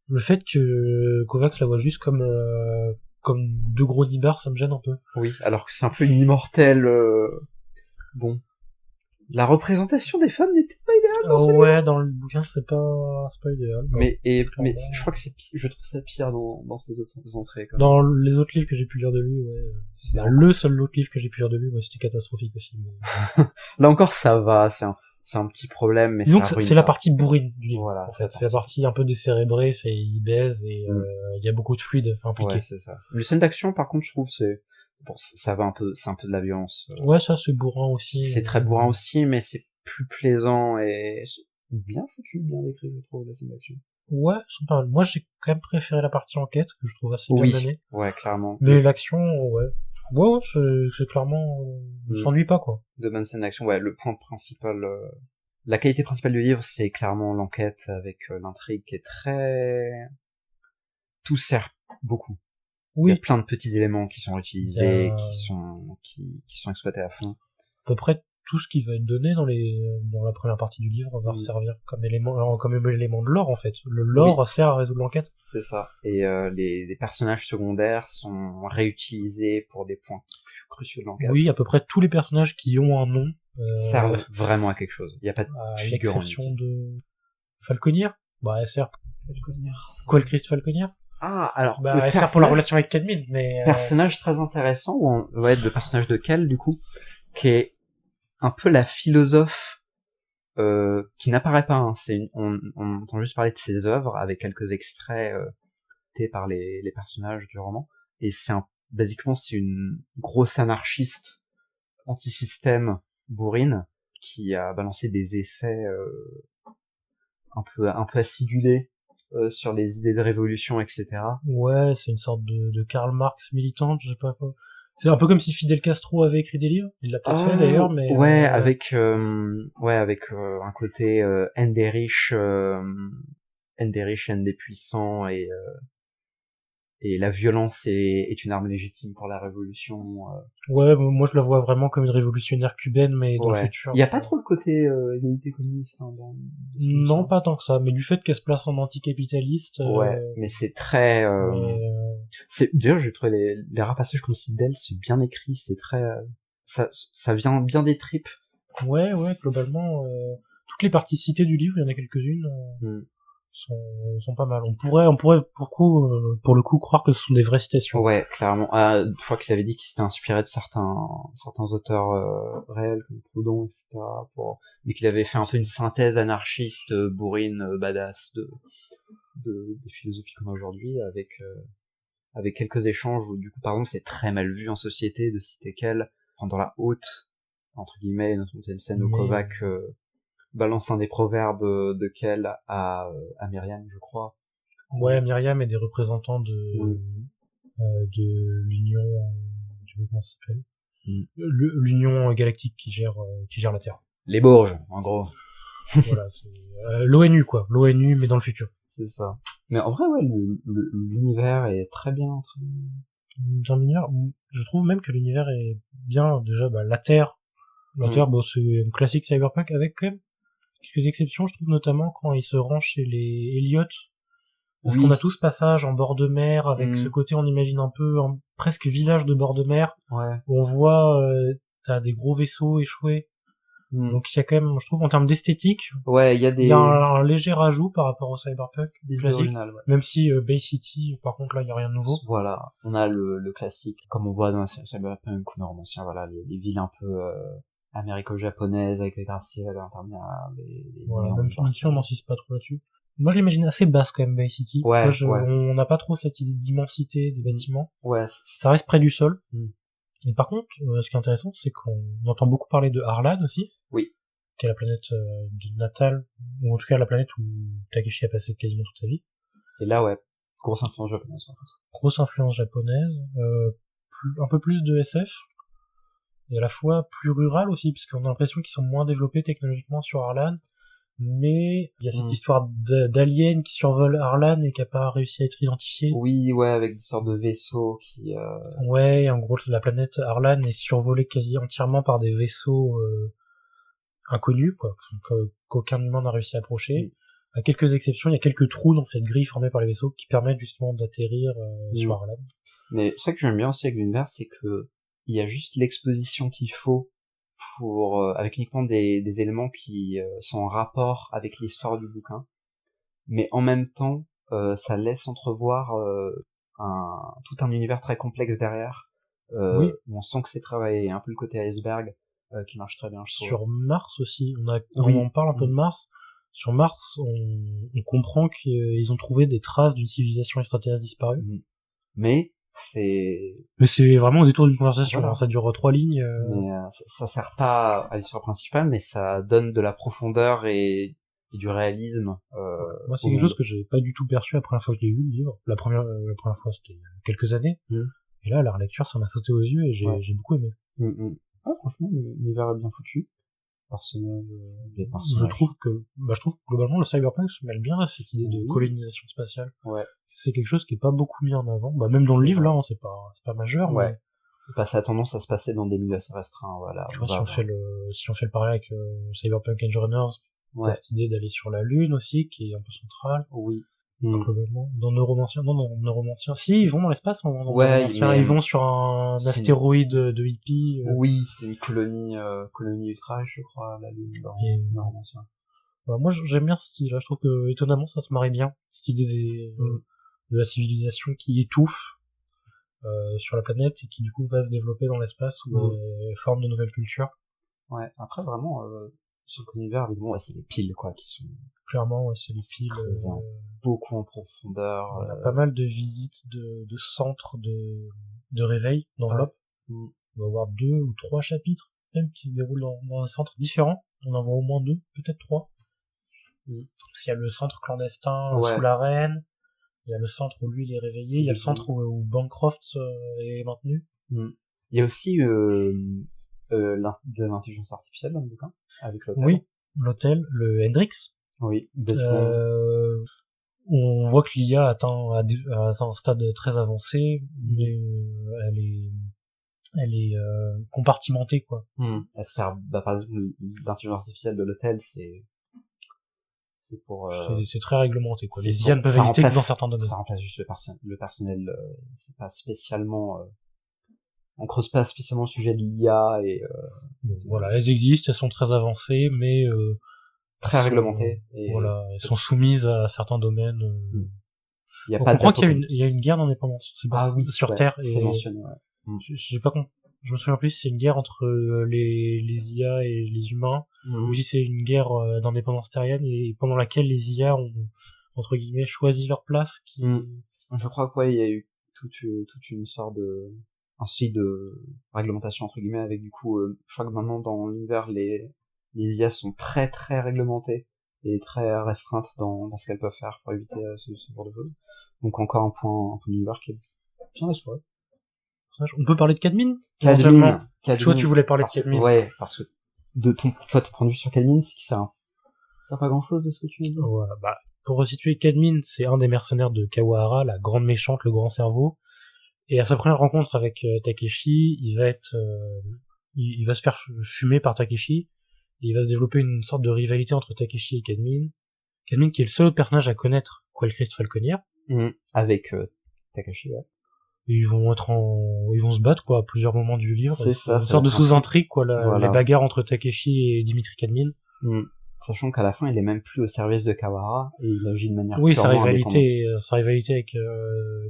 le fait que Kovacs la voit juste comme 2 gros nibards, ça me gêne un peu. Oui, alors que c'est un peu une immortelle. Bon, la représentation des femmes n'était pas idéale dans ce livre. Ouais, dans le bouquin, c'est pas idéal. Mais je crois que je trouve ça pire dans ces autres entrées. Quand même. Dans les autres livres que j'ai pu lire de lui, ouais. Le seul autre livre que j'ai pu lire de lui, c'était catastrophique aussi. Mais... Là encore, ça va, c'est un petit problème, mais donc c'est la partie bourrine du livre. Voilà, en fait, c'est la partie un peu décérébrée, il baise et il y a beaucoup de fluide impliqué. Ouais, c'est ça. Les scènes d'action, par contre, je trouve ça va c'est un peu de la violence. Ouais, ça c'est bourrin aussi. C'est très bourrin aussi, mais c'est plus plaisant et bien foutu, bien décrit, je trouve, la scène d'action. Ouais, c'est pas mal. Moi, j'ai quand même préféré la partie enquête, que je trouve assez bien menée. Ouais, clairement. Mais l'action, ouais, c'est clairement, on s'ennuie pas, quoi. De bonnes scènes d'action, ouais, le point principal, la qualité principale du livre, c'est clairement l'enquête avec l'intrigue qui est très... Tout sert beaucoup. Oui. Il y a plein de petits éléments qui sont utilisés, qui sont exploités à fond. À peu près tout ce qui va être donné dans la première partie du livre va servir comme élément de lore, en fait. Le lore sert à résoudre l'enquête. C'est ça. Et les personnages secondaires sont réutilisés pour des points plus cruciaux de l'enquête. Oui, à peu près tous les personnages qui ont un nom servent vraiment à quelque chose. Il n'y a pas de figure unique. L'exception de Falconier. Bah, elle sert. Qualchrist Falconier. Ah, alors. Elle sert pour la relation avec Cadmine, mais. Personnage très intéressant, le personnage de Cal, du coup, qui est un peu la philosophe, qui n'apparaît pas, hein. On entend juste parler de ses œuvres avec quelques extraits, par les personnages du roman. Et basiquement, c'est une grosse anarchiste anti-système bourrine qui a balancé des essais, un peu acidulés, sur les idées de révolution, etc. Ouais, c'est une sorte de Karl Marx militante, je sais pas quoi. C'est un peu comme si Fidel Castro avait écrit des livres. Il l'a peut-être fait d'ailleurs, mais... Ouais, avec un côté haine des riches, haine des puissants, et la violence est une arme légitime pour la révolution. Ouais, moi je la vois vraiment comme une révolutionnaire cubaine, mais dans le futur. Il y a pas trop le côté égalité communiste, hein, non, pas tant que ça, mais du fait qu'elle se place en anticapitaliste. Ouais, mais c'est très. D'ailleurs, j'ai trouvé les rares passages comme si d'elle, c'est bien écrit, c'est très. Ça vient bien des tripes. Ouais, globalement, toutes les parties citées du livre, il y en a quelques-unes. sont pas mal. On pourrait pour le coup croire que ce sont des vraies citations. Ouais, clairement. Je crois qu'il avait dit qu'il s'était inspiré de certains auteurs réels comme Proudhon, etc. Mais qu'il avait fait un peu une synthèse anarchiste, bourrine, badass des philosophies qu'on a aujourd'hui, avec quelques échanges où du coup par exemple c'est très mal vu en société de citer qu'elle dans la haute entre guillemets, notamment une scène où Kovac balance un des proverbes de Kell à Myriam, je crois. Ouais, Myriam est des représentants de l'Union, comment ça s'appelle, l'Union galactique qui gère la Terre. Les Bourges, en gros. Voilà, c'est l'ONU quoi, l'ONU mais dans le futur. C'est ça. Mais en vrai, ouais, l'univers est très bien, Dans l'univers, je trouve même que l'univers est bien. Déjà, la Terre, bon, c'est un classique cyberpunk avec quand même quelques exceptions, je trouve, notamment quand il se rend chez les Elliot. Parce qu'on a tout ce passage en bord de mer, avec ce côté, on imagine un peu, presque village de bord de mer, où on voit, t'as des gros vaisseaux échoués. Donc il y a quand même, je trouve, en termes d'esthétique, il y a un léger rajout par rapport au cyberpunk classique, ouais. même si Bay City, par contre là, il y a rien de nouveau. Voilà, on a le classique, comme on voit dans la cyberpunk ou neuromancien, voilà, les villes un peu américo-japonaises avec les gratte-ciels interminables, voilà, même si on n'insiste pas trop là-dessus. Moi, je l'imagine assez basse quand même, Bay City. On n'a pas trop cette idée d'immensité des bâtiments. Ouais, ça reste près du sol. Et par contre, ce qui est intéressant, c'est qu'on entend beaucoup parler de Arlan aussi. Oui. Qui est la planète natale, ou en tout cas la planète où Takeshi a passé quasiment toute sa vie. Et là, ouais, grosse influence japonaise. En fait. Grosse influence japonaise, un peu plus de SF, et à la fois plus rural aussi, parce qu'on a l'impression qu'ils sont moins développés technologiquement sur Arlan, mais il y a cette histoire d'alien qui survole Arlan et qui a pas réussi à être identifié. Oui, ouais, avec des sortes de vaisseaux qui... Ouais, en gros, la planète Arlan est survolée quasi entièrement par des vaisseaux inconnus, quoi, qu'aucun humain n'a réussi à approcher. À quelques exceptions, il y a quelques trous dans cette grille formée par les vaisseaux qui permettent justement d'atterrir sur Arlan. Mais ça que j'aime bien aussi avec l'univers, c'est que il y a juste l'exposition qu'il faut avec uniquement des éléments qui sont en rapport avec l'histoire du bouquin, mais en même temps ça laisse entrevoir tout un univers très complexe derrière, où on sent que c'est travaillé, un peu le côté iceberg qui marche très bien, je trouve. Sur Mars aussi, on en parle un peu de Mars. Sur Mars, on comprend qu'ils ont trouvé des traces d'une civilisation extraterrestre disparue. Mais c'est vraiment au détour d'une conversation, voilà. Ça dure 3 lignes. Mais ça sert pas à l'histoire principale, mais ça donne de la profondeur et du réalisme. Moi, c'est quelque chose que j'ai pas du tout perçu la première fois que je l'ai lu, le livre. La première fois, c'était il y a quelques années. Et là, la relecture, ça m'a sauté aux yeux et j'ai beaucoup aimé. Ah, franchement, l'univers est bien foutu. Les personnages. Je trouve que globalement, le cyberpunk se mêle bien à cette idée de colonisation spatiale. Ouais. C'est quelque chose qui est pas beaucoup mis en avant. Même dans le livre, là, c'est pas majeur. Ouais. Mais... ça a tendance à se passer dans des milieux assez restreints, voilà. Tu vois, si on fait le parallèle avec Cyberpunk Edge Runners, t'as cette idée d'aller sur la Lune aussi, qui est un peu centrale. Oui. Globalement. Dans Neuromancien, si, ils vont dans l'espace, ils vont sur un astéroïde de hippie. Oui, c'est une colonie ultra, je crois, la Lune, dans Neuromancien. Moi, j'aime bien ce style-là. Je trouve que, étonnamment, ça se marie bien. Cette idée de la civilisation qui étouffe sur la planète et qui, du coup, va se développer dans l'espace où elle forme de nouvelles cultures. Ouais, après, vraiment, sur l'univers, évidemment, c'est les piles, quoi, qui sont... Clairement, c'est les piles. Beaucoup en profondeur. On a pas mal de visites de centres de réveil, d'enveloppe. On va avoir 2 ou 3 chapitres, même, qui se déroulent dans un centre différent. On en voit au moins 2, peut-être 3. Parce qu'il y a le centre clandestin sous la reine, il y a le centre où lui il est réveillé, il y a le centre où Bancroft est maintenu. Il y a aussi de l'intelligence artificielle dans le bouquin, avec l'hôtel. Oui, l'hôtel, le Hendrix. Oui, on voit que l'IA atteint un stade très avancé, mais elle est compartimentée, quoi. Elle sert, par exemple, l'intelligence artificielle de l'hôtel, c'est pour... c'est très réglementé, quoi. Les IA ne peuvent exister que dans certains domaines. Ça remplace juste le personnel, c'est pas spécialement... on creuse pas spécialement le sujet de l'IA et... Voilà, elles existent, elles sont très avancées, mais très réglementées. Et voilà, elles sont soumises à certains domaines. il y a On pas comprend qu'il y a d'apocalypse. il y a une guerre d'indépendance. C'est pas sur ouais, Terre. c'est Et mentionné, ouais. j'ai pas compris. Je me souviens plus si c'est une guerre entre les IA et les humains, ou si c'est une guerre d'indépendance terrienne et pendant laquelle les IA ont, entre guillemets, choisi leur place. Je crois que ouais, il y a eu toute une histoire ainsi de réglementation entre guillemets avec du coup, je crois que maintenant dans l'univers les IA sont très très réglementées et très restreintes dans ce qu'elles peuvent faire pour éviter ce genre de choses. Donc encore un point d'univers qui est bien assuré. On peut parler de Cadmin? Cadmin. Toi, tu voulais parler de Cadmin. Ouais, parce que ton point de vue sur Cadmin, c'est qu'il sert pas grand chose de ce que tu dis. Voilà, bah, pour resituer, Cadmin, c'est un des mercenaires de Kawahara, la grande méchante, le grand cerveau. Et à sa première rencontre avec Takeshi, il va se faire fumer par Takeshi. Et il va se développer une sorte de rivalité entre Takeshi et Cadmin. Cadmin qui est le seul autre personnage à connaître Quellchrist Falconier. Avec Takeshi, ouais. Et ils vont se battre, quoi, à plusieurs moments du livre. C'est ça, une sorte de sous-intrigue, quoi, voilà. les bagarres entre Takeshi et Dimitri Cadmin. Sachant qu'à la fin, il est même plus au service de Kawahara, et il agit de manière oui, sa rivalité avec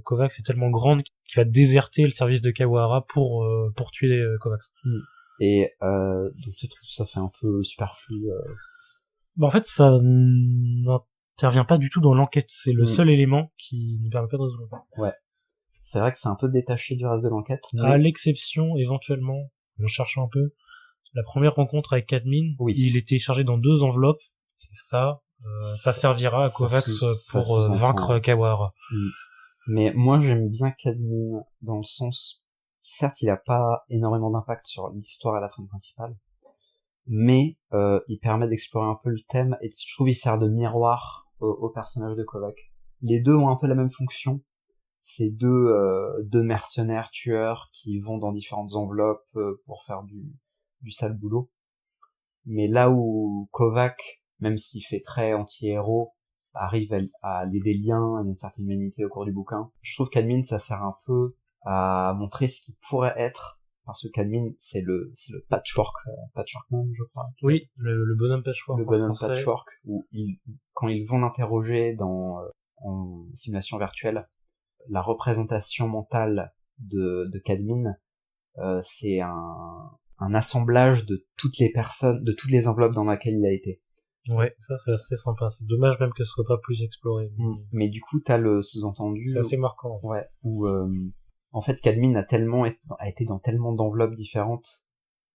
Kovacs est tellement grande qu'il va déserter le service de Kawahara pour tuer Kovacs. Et donc ça fait un peu superflu. Bah, en fait, ça n'intervient pas du tout dans l'enquête. C'est le seul élément qui ne permet pas de résoudre. Ouais. C'est vrai que c'est un peu détaché du reste de l'enquête. À l'exception, éventuellement, en cherchant un peu, la première rencontre avec Cadmin, il était chargé dans 2 enveloppes, et ça servira à Kovacs pour vaincre Kawahara. Mais moi, j'aime bien Cadmin dans le sens, certes, il a pas énormément d'impact sur l'histoire et la trame principale, mais il permet d'explorer un peu le thème, et je trouve il sert de miroir au personnage de Kovacs. Les deux ont un peu la même fonction. C'est deux mercenaires tueurs qui vont dans différentes enveloppes pour faire du sale boulot. Mais là où Kovacs, même s'il fait très anti-héros, arrive à lier des liens, à une certaine humanité au cours du bouquin, je trouve qu'Admin, ça sert un peu à montrer ce qu'il pourrait être, parce que Cadmin, c'est le Patchworkman, je crois. Oui, le bonhomme Patchwork. Le bonhomme Patchwork, où quand ils vont l'interroger en simulation virtuelle, la représentation mentale de Cadmin, c'est un assemblage de toutes les personnes, de toutes les enveloppes dans lesquelles il a été. Ouais, ça c'est assez sympa. C'est dommage même que ce soit pas plus exploré. Mais du coup, t'as le sous-entendu. C'est assez marquant. Ouais, où en fait Cadmin a été dans tellement d'enveloppes différentes,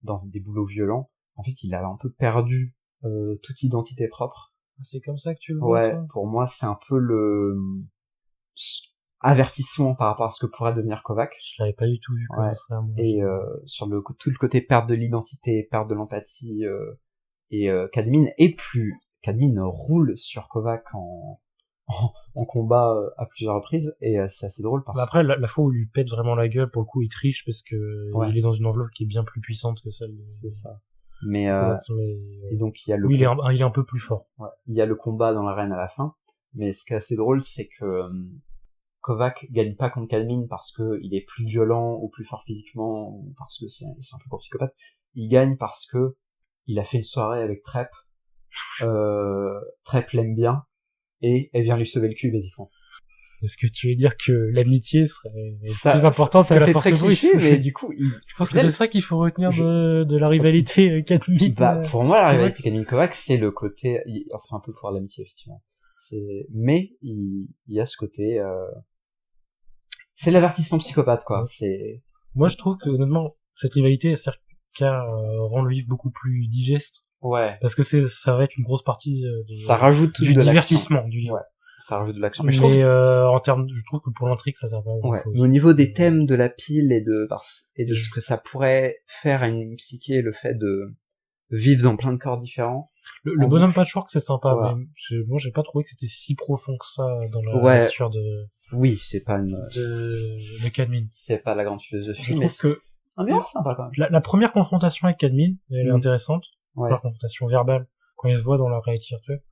dans des boulots violents. En fait, il a un peu perdu toute identité propre. C'est comme ça que tu le vois. Ouais, pour moi, c'est un peu le avertissement par rapport à ce que pourrait devenir Kovacs. Je l'avais pas du tout vu comme ça. Moi. Et sur tout le côté perte de l'identité, perte de l'empathie, et Cadmin roule sur Kovacs en combat à plusieurs reprises, et c'est assez drôle parce après la fois où il lui pète vraiment la gueule, pour le coup il triche parce que il est dans une enveloppe qui est bien plus puissante que celle de... C'est ça. Mais et donc il y a il est un peu plus fort. Ouais. Il y a le combat dans l'arène à la fin, mais ce qui est assez drôle, c'est que Kovacs gagne pas contre Cadmin parce que il est plus violent ou plus fort physiquement, ou parce que c'est un peu pour psychopathe. Il gagne parce que il a fait une soirée avec Trep. Trep l'aime bien et elle vient lui sauver le cul basiquement. Est-ce que tu veux dire que l'amitié serait plus importante que la force brute? Mais du coup, je pense que c'est ça qu'il faut retenir de la rivalité Cadmin. Bah, pour moi, la rivalité Cadmin-Kovacs, c'est le côté, enfin, un peu pour l'amitié, effectivement. Mais il y a ce côté, c'est l'avertissement psychopathe, quoi. C'est... Moi, je trouve que, honnêtement, cette rivalité, elle sert qu'à rendre le livre beaucoup plus digeste. Ouais. Parce que ça va être une grosse partie ça rajoute du divertissement du livre. Ouais. Ça rajoute de l'action. Mais en termes, je trouve que pour l'intrigue, ça sert pas à grand chose. Mais au niveau des thèmes de la pile et de ce que ça pourrait faire à une psyché, le fait de vivre dans plein de corps différents. Le bonhomme Patchwork, c'est sympa, mais moi, j'ai pas trouvé que c'était si profond que ça dans la lecture de... Oui, c'est pas de Cadmin. C'est pas la grande philosophie, mais c'est un miroir sympa quand même. La première confrontation avec Cadmin, elle est intéressante. Ouais. La confrontation verbale, quand ils se voient dans la réalité virtuelle.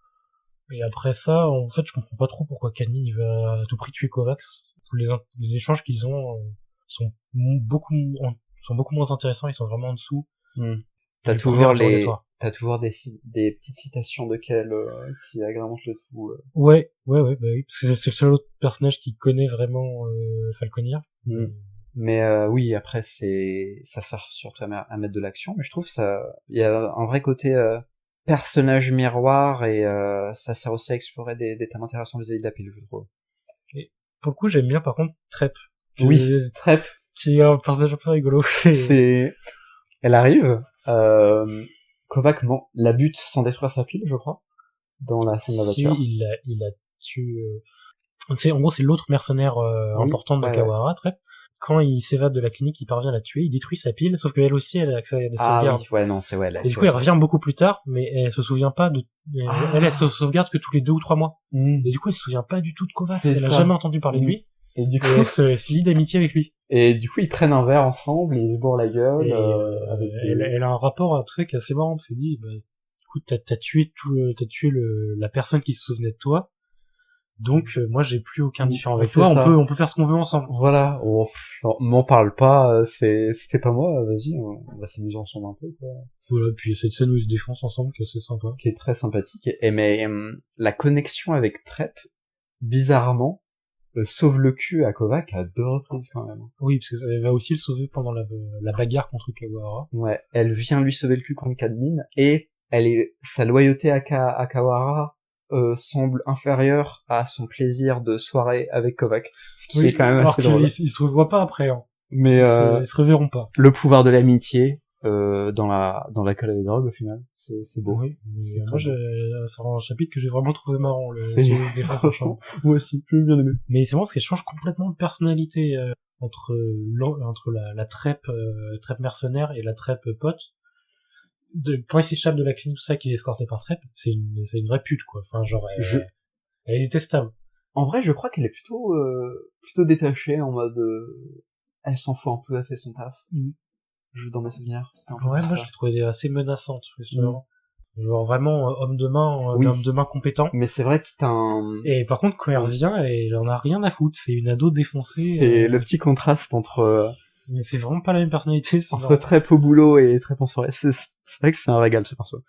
Et après ça, en fait, je comprends pas trop pourquoi Cadmin il va à tout prix tuer Kovacs. Les échanges qu'ils ont sont beaucoup moins intéressants, ils sont vraiment en dessous. T'as toujours t'as toujours des petites citations de Kel qui agrémentent le tout. Ouais, bah oui, parce que c'est le seul autre personnage qui connaît vraiment Falconeer. Mais oui, après ça sert surtout à mettre de l'action, mais je trouve ça, il y a un vrai côté personnage miroir et ça sert aussi à explorer des thèmes intéressants vis-à-vis de la pile, je trouve. Et pour le coup, j'aime bien par contre Trep. Oui, Trep, qui est un personnage un peu rigolo. Elle arrive, Kovac la bute sans détruire sa pile, je crois, dans la scène de la voiture. Si, il a tué. En gros, c'est l'autre mercenaire important de Kawahara, Trep. Quand il s'évade de la clinique, il parvient à la tuer, il détruit sa pile, sauf qu'elle aussi, elle a accès à des sauvegardes. Oui, ouais, non, c'est ouais. Et du coup, elle revient beaucoup plus tard, mais elle se souvient pas de... Elle se sauvegarde que tous les 2 ou 3 mois. Et du coup, elle se souvient pas du tout de Kovacs, elle a jamais entendu parler de lui. Et du coup, elle se lie d'amitié avec lui. Et du coup, ils prennent un verre ensemble, et ils se bourrent la gueule. Elle a un rapport à tout ça qui est assez marrant, parce qu'elle dit, bah, écoute, t'as tué la personne qui se souvenait de toi. Donc moi j'ai plus aucun différent avec toi, on peut faire ce qu'on veut ensemble. Voilà, m'en parle pas, c'était pas moi, vas-y, on va s'amuser ensemble un peu quoi. Voilà, puis cette scène où ils se défoncent ensemble qui est assez sympa. Qui est très sympathique, mais la connexion avec Trep, bizarrement, sauve le cul à Kovac à 2 reprises quand même. Oui, parce qu'elle va aussi le sauver pendant la bagarre contre Kawahara. Ouais, elle vient lui sauver le cul contre Cadmine, et sa loyauté à Kawahara semble inférieur à son plaisir de soirée avec Kovac, ce qui est quand même assez drôle. Ils se revoient pas après, hein. Mais ils se reverront pas. Le pouvoir de l'amitié dans la colle à des drogues au final, c'est beau. Oui, moi c'est un chapitre que j'ai vraiment trouvé marrant, franchement, moi aussi, j'ai bien aimé. Mais c'est marrant parce qu'elle change complètement de personnalité entre la Trep mercenaire et la Trep pote. Quand il s'échappe de la clinique, tout ça, qu'il est escorté par Trep, c'est une vraie pute, quoi. Enfin, genre, elle est détestable. En vrai, je crois qu'elle est plutôt détachée, en mode, elle s'en fout un peu, elle fait son taf. Dans mes souvenirs, c'est un peu moi, je l'ai trouvée assez menaçante, justement. Genre, vraiment, homme de main compétent. Mais c'est vrai qu'il t'a Et par contre, quand elle revient, elle en a rien à foutre. C'est une ado défoncée. C'est le petit contraste entre, mais c'est vraiment pas la même personnalité. Entre Trep au boulot et Trep en soirée. C'est vrai que c'est un régal, ce perso.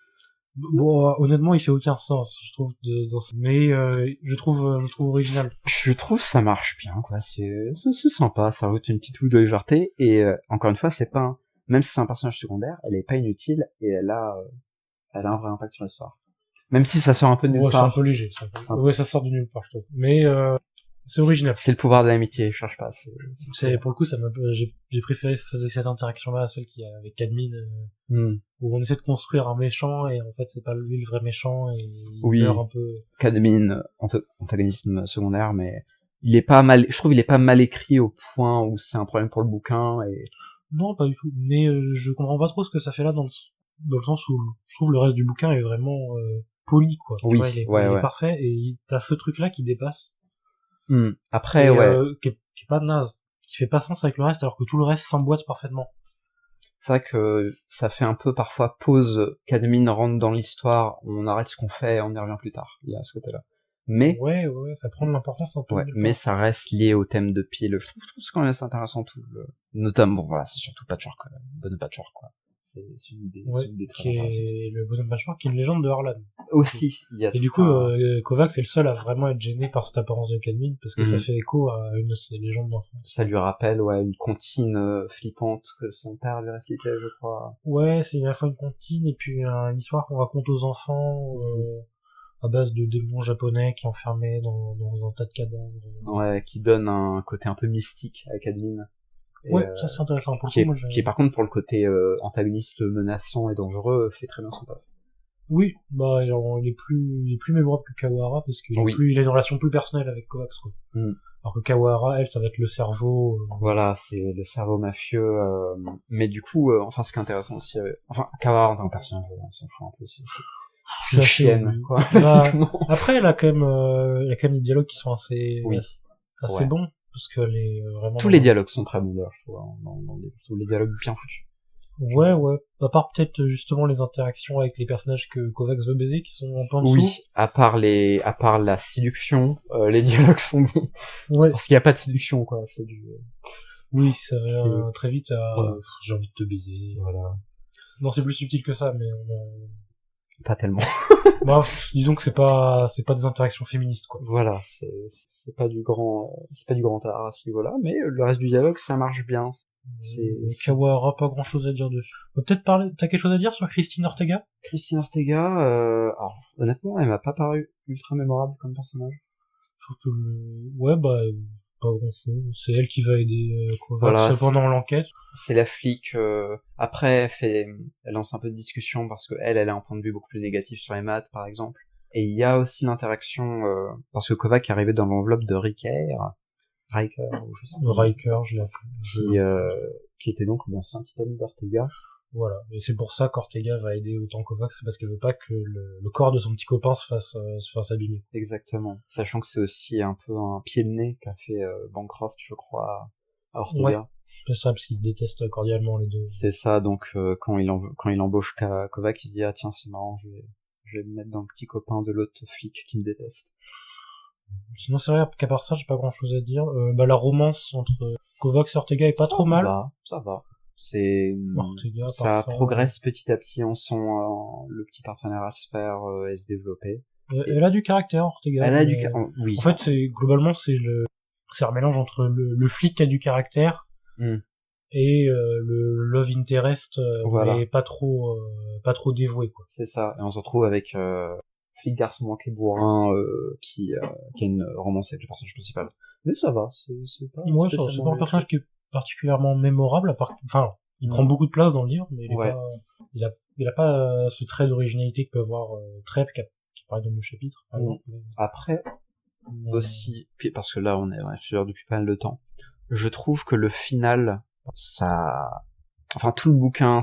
Bon, honnêtement, il fait aucun sens, je trouve, mais je trouve original. Je trouve ça marche bien, quoi. C'est sympa, ça rajoute une petite touche de légèreté, et encore une fois, c'est pas même si c'est un personnage secondaire, elle est pas inutile, et elle a un vrai impact sur l'histoire. Même si ça sort un peu de nulle part. C'est un peu léger, ouais, ça sort de nulle part, je trouve. Mais c'est original. C'est le pouvoir de l'amitié, je cherche pas. Pour le coup, j'ai préféré cette interaction-là à celle qu'il y a avec Cadmine, où on essaie de construire un méchant, et en fait, c'est pas lui le vrai méchant, et il meurt un peu. Cadmine, antagonisme secondaire, mais je trouve il est pas mal écrit au point où c'est un problème pour le bouquin, et... Non, pas du tout. Mais je comprends pas trop ce que ça fait là dans le sens où je trouve le reste du bouquin est vraiment poli, quoi. Oui, il est parfait, et t'as ce truc-là qui dépasse. Après, qui est pas naze, qui fait pas sens avec le reste, alors que tout le reste s'emboîte parfaitement. C'est vrai que ça fait un peu parfois pause, Cadmine rentre dans l'histoire, on arrête ce qu'on fait, on y revient plus tard. Il y a ce côté-là. Mais ouais, ça prend de l'importance un peu. Mais ça reste lié au thème de pile. Je trouve c'est quand même assez intéressant tout notamment, voilà, c'est surtout Patchwork, bonne Patchwork, quoi. C'est une idée, très intéressante. Le bonhomme Patchwork qui est une légende de Harlan. Aussi, il y a. Et du coup, Kovacs c'est le seul à vraiment être gêné par cette apparence de Cadmine, parce que ça fait écho à une de ses légendes d'enfance. Ça lui rappelle, une comptine flippante que son père lui récitait, je crois. Ouais, c'est à la fois une comptine et puis une histoire qu'on raconte aux enfants, à base de démons japonais qui est enfermé dans un tas de cadavres. Ouais, qui donne un côté un peu mystique à Cadmine. Ouais, ça c'est intéressant. Pour qui est par contre pour le côté antagoniste menaçant et dangereux, fait très bien son taf. Oui, bah il est plus mémorable que Kawahara parce qu'il il a une relation plus personnelle avec Kovacs, quoi. Alors que Kawahara, elle, ça va être le cerveau. Voilà, c'est le cerveau mafieux. Mais du coup, ce qui est intéressant aussi, Kawahara en tant que personnage, on s'en fout un peu. C'est une chienne, quoi. Après, elle a quand même des dialogues qui sont assez bons. Parce que vraiment... Tous les dialogues sont très bons, d'ailleurs, je trouve, tous les dialogues bien foutus. Ouais. À part peut-être justement les interactions avec les personnages que Kovacs veut baiser, qui sont un peu en dessous. Oui, à part la séduction, les dialogues sont bons. Ouais. Parce qu'il n'y a pas de séduction, quoi. Oui, ça va très vite à... j'ai envie de te baiser. Voilà. Non, c'est plus subtil que ça, mais Pas tellement. bah, disons que c'est pas des interactions féministes, quoi. Voilà, c'est pas du grand art à ce niveau-là, mais le reste du dialogue, ça marche bien. C'est Kawahara, pas grand chose à dire dessus. On peut peut-être parler, t'as quelque chose à dire sur Christine Ortega? Christine Ortega, alors, honnêtement, elle m'a pas paru ultra mémorable comme personnage. Je trouve que ouais, bah, pas grand chose. C'est elle qui va aider Kovacs Voilà, pendant l'enquête. c'est la flic. Après, elle lance un peu de discussion parce que elle a un point de vue beaucoup plus négatif sur les maths, par exemple. Et il y a aussi l'interaction parce que Kovac est arrivé dans l'enveloppe de Riker, ou je sais pas, Riker, je l'ai appelé. qui était donc l'ancien petit ami d'Ortega. Voilà. Et c'est pour ça qu'Ortega va aider autant Kovacs, c'est parce qu'elle veut pas que le corps de son petit copain se fasse abîmer. Exactement. Sachant que c'est aussi un peu un pied de nez qu'a fait Bancroft, je crois, à Ortega. Ouais. C'est ça, parce qu'ils se détestent cordialement, les deux. C'est ça, donc quand il embauche Kovac, il dit ah tiens c'est marrant, je vais me mettre dans le petit copain de l'autre flic qui me déteste. Sinon c'est vrai qu'à part ça j'ai pas grand chose à dire. Bah la romance entre Kovacs et Ortega est pas trop mal. Ça va. C'est Ortega, ça progresse petit à petit, on sent le petit partenaire à se faire et se développer. Elle a du caractère, Ortega. Elle a du caractère, oui. En fait globalement c'est un mélange entre le flic qui a du caractère et le love interest voilà. mais pas trop dévoué, quoi. C'est ça, et on se retrouve avec flic garçon manqué bourrin qui a une romance avec le personnage principal. Mais ça va, c'est pas ouais, c'est pas un personnage qui est particulièrement mémorable, enfin il prend beaucoup de place dans le livre, mais il a pas ce trait d'originalité que peut avoir Trep qui apparaît dans le chapitre, par exemple. Après aussi, parce que là on est plusieurs depuis pas mal de temps, je trouve que le final, enfin tout le bouquin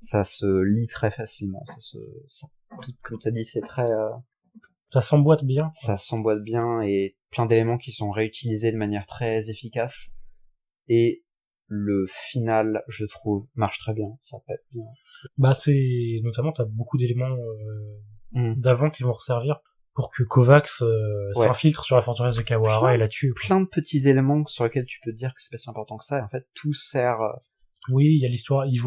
ça se lit très facilement, tout, comme tu as dit, c'est très ça s'emboîte bien. Ça s'emboîte bien et plein d'éléments qui sont réutilisés de manière très efficace. Et le final, je trouve, marche très bien, ça pète bien. Bah c'est notamment t'as beaucoup d'éléments d'avant qui vont resservir pour que Kovacs s'infiltre sur la forteresse de Kawahara et la tue. Plein de petits éléments sur lesquels tu peux te dire que c'est pas si important que ça, et en fait tout sert. Oui, il y a l'histoire, il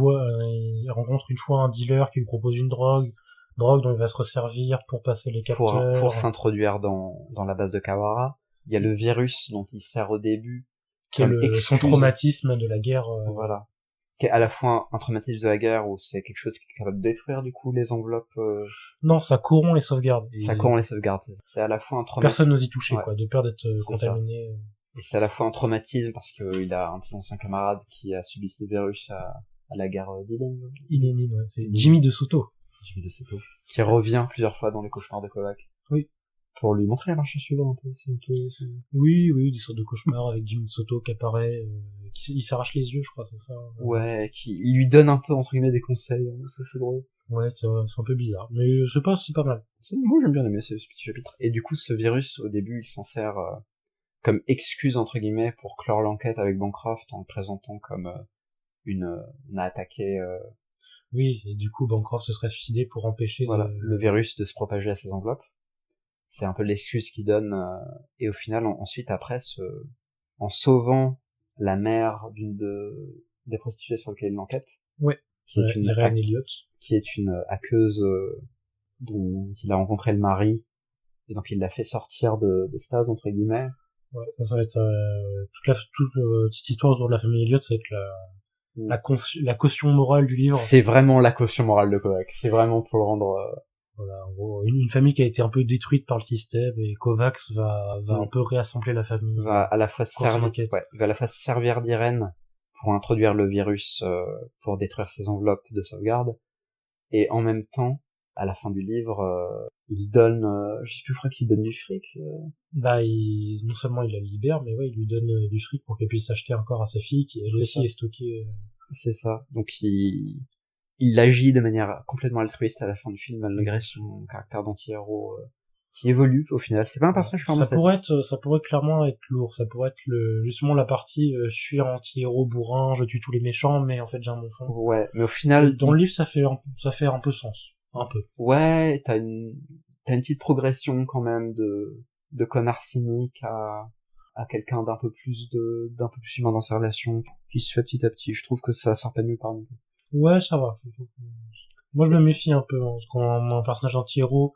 rencontre une fois un dealer qui lui propose une drogue dont il va se resservir pour passer les capteurs. Pour s'introduire dans la base de Kawahara. Il y a le virus dont il sert au début. Qui est son traumatisme de la guerre. Voilà. Qui est à la fois un traumatisme de la guerre où c'est quelque chose qui est capable de détruire du coup les enveloppes. Non, ça corrompt les sauvegardes. Ça corrompt les sauvegardes. C'est à la fois un traumatisme. Personne n'ose y toucher, quoi, de peur d'être contaminé. Ça. Et c'est à la fois un traumatisme parce qu'il a un de ses anciens camarades qui a subi ces virus à la guerre d'Iden. Inen, ouais. C'est Jimmy de Soto. Qui revient plusieurs fois dans les cauchemars de Kovac. Oui. Pour lui montrer la marche à suivre un peu. Oui, des sortes de cauchemars avec Jimmy de Soto qui apparaît, il s'arrache les yeux, je crois, c'est ça. Ouais, il lui donne un peu, entre guillemets, des conseils, ça c'est drôle. Ouais, c'est un peu bizarre, mais c'est pas mal. Moi j'aime bien aimer ce petit chapitre. Et du coup, ce virus, au début, il s'en sert comme excuse, entre guillemets, pour clore l'enquête avec Bancroft en le présentant comme une a attaqué... Oui, et du coup, Bancroft se serait suicidé pour empêcher le virus de se propager à ses enveloppes. C'est un peu l'excuse qu'il donne, et au final, ensuite, après, en sauvant la mère d'une des prostituées sur lesquelles il enquête, qui est une hackeuse dont il a rencontré le mari, et donc il l'a fait sortir de stase, entre guillemets. Ouais, ça va être toute petite histoire autour de la famille Elliott, ça va être la caution morale du livre. C'est vraiment la caution morale de Kovac. C'est vraiment pour le rendre... Voilà, en gros, une famille qui a été un peu détruite par le système, et Kovacs va un peu réassembler la famille. Va à la fois servir d'Irène pour introduire le virus, pour détruire ses enveloppes de sauvegarde. Et en même temps, à la fin du livre, il donne, je crois qu'il donne du fric. Bah, non seulement il la libère, mais il lui donne du fric pour qu'elle puisse acheter un corps à sa fille, qui elle aussi est stockée. C'est ça. Donc il agit de manière complètement altruiste à la fin du film, malgré son caractère d'anti-héros qui évolue au final. C'est pas un personnage ça pourrait clairement être lourd. Ça pourrait être justement la partie je suis un anti-héros bourrin, je tue tous les méchants, mais en fait j'ai un bon fond. Ouais, mais au final dans le livre ça fait un peu sens, un peu. Ouais, t'as une petite progression quand même de connard cynique à quelqu'un d'un peu plus humain dans sa relation qui se fait petit à petit. Je trouve que ça sort pas nulle part non plus. Ouais, ça va. Moi, je me méfie un peu, hein, quand on a un personnage anti-héros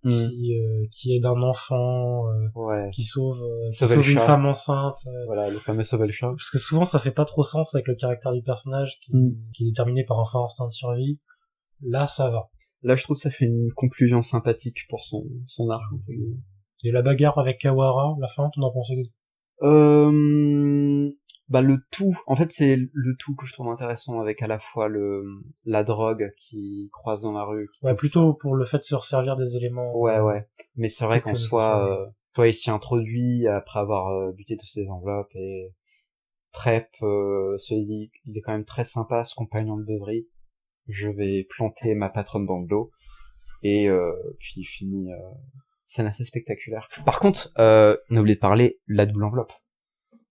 qui aide un enfant, Ouais. qui sauve Sauver le une chat. femme enceinte. Voilà, le fameux sauver le chat. Parce que souvent, ça fait pas trop sens avec le caractère du personnage qui est déterminé par un fort instinct de survie. Là, ça va. Là, je trouve que ça fait une conclusion sympathique pour son arc. Entre guillemets. Et la bagarre avec Kawara, la fin, t'en as pensé quoi? Bah le tout, en fait c'est le tout que je trouve intéressant avec à la fois la drogue qui croise dans la rue. Ouais, plutôt pour le fait de se resservir des éléments. Ouais. Mais c'est vrai qu'en soi, il s'y introduit après avoir buté toutes ses enveloppes et Trep se dit, il est quand même très sympa ce compagnon de beuverie. Je vais planter ma patronne dans le dos et puis il finit. Scène assez spectaculaire. Par contre, on a oublié de parler la double enveloppe.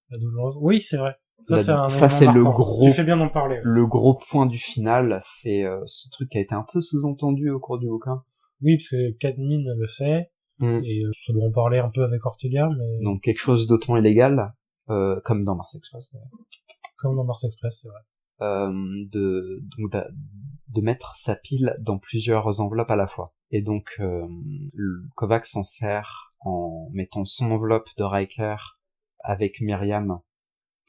La double enveloppe. Oui, c'est vrai. Ça c'est le gros. Tu fais bien d'en parler. Le gros point du final, c'est ce truc qui a été un peu sous-entendu au cours du bouquin. Oui, parce que Cadmine le fait, et ça doit en parler un peu avec Ortega, mais... Donc quelque chose d'autant illégal, comme dans Mars Express. Comme dans Mars Express, c'est vrai. De mettre sa pile dans plusieurs enveloppes à la fois. Et donc, Kovacs s'en sert en mettant son enveloppe de Riker avec Myriam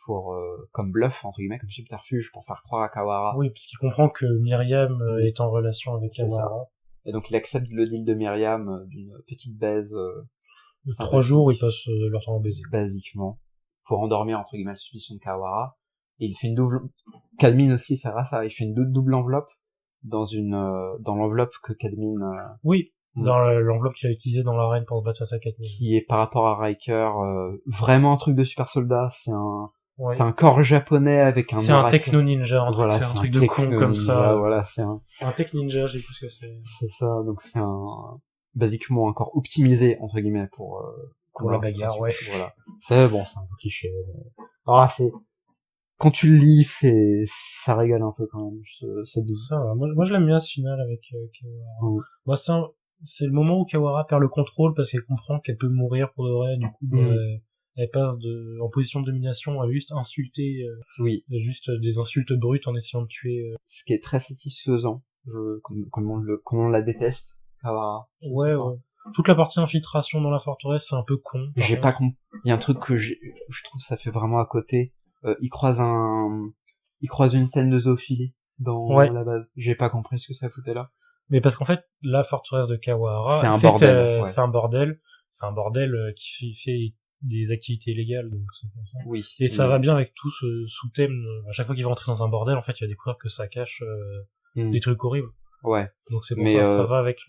pour comme bluff entre guillemets, comme subterfuge pour faire croire à Kawara. Oui, parce qu'il comprend que Myriam est en relation avec Kawara. Et donc il accepte le deal de Myriam d'une petite baise. 3 jours, ils passent leur temps à baiser. Basiquement, pour endormir entre guillemets la suspicion de Kawara. Et il fait une double. Cadmine aussi, ça va, ça. Il fait une double enveloppe dans l'enveloppe que Cadmine. Oui. Dans l'enveloppe qu'il a utilisée dans l'arène pour se battre face à Cadmine. Qui est par rapport à Riker, vraiment un truc de super soldat. C'est un corps japonais avec un... C'est un techno ninja, voilà, un truc de con comme ça. Voilà, c'est un tech ninja, j'ai plus ce que c'est. C'est ça, donc c'est basiquement un corps optimisé, entre guillemets, pour la bagarre, ouais. Voilà. C'est un peu cliché. Alors, quand tu le lis, ça régale un peu quand même, cette douce. Ça, moi je l'aime bien ce final avec Kawara. Moi, c'est le moment où Kawara perd le contrôle parce qu'elle comprend qu'elle peut mourir pour de vrai, du coup, elle passe en position de domination à juste insulter, juste des insultes brutes en essayant de tuer. Ce qui est très satisfaisant, comme on la déteste, Kawara. Ouais. Toute la partie infiltration dans la forteresse, c'est un peu con. J'ai pas compris. Il y a un truc que je trouve ça fait vraiment à côté. Il croise une scène de zoophilie dans la base. J'ai pas compris ce que ça foutait là. Mais parce qu'en fait, la forteresse de Kawara, c'est un bordel. C'est un bordel. C'est un bordel qui fait des activités illégales. Donc c'est comme ça. Oui. Et ça va bien avec tout ce sous-thème. À chaque fois qu'il va entrer dans un bordel, en fait, il va découvrir que ça cache des trucs horribles. Ouais. Donc c'est pour ça va avec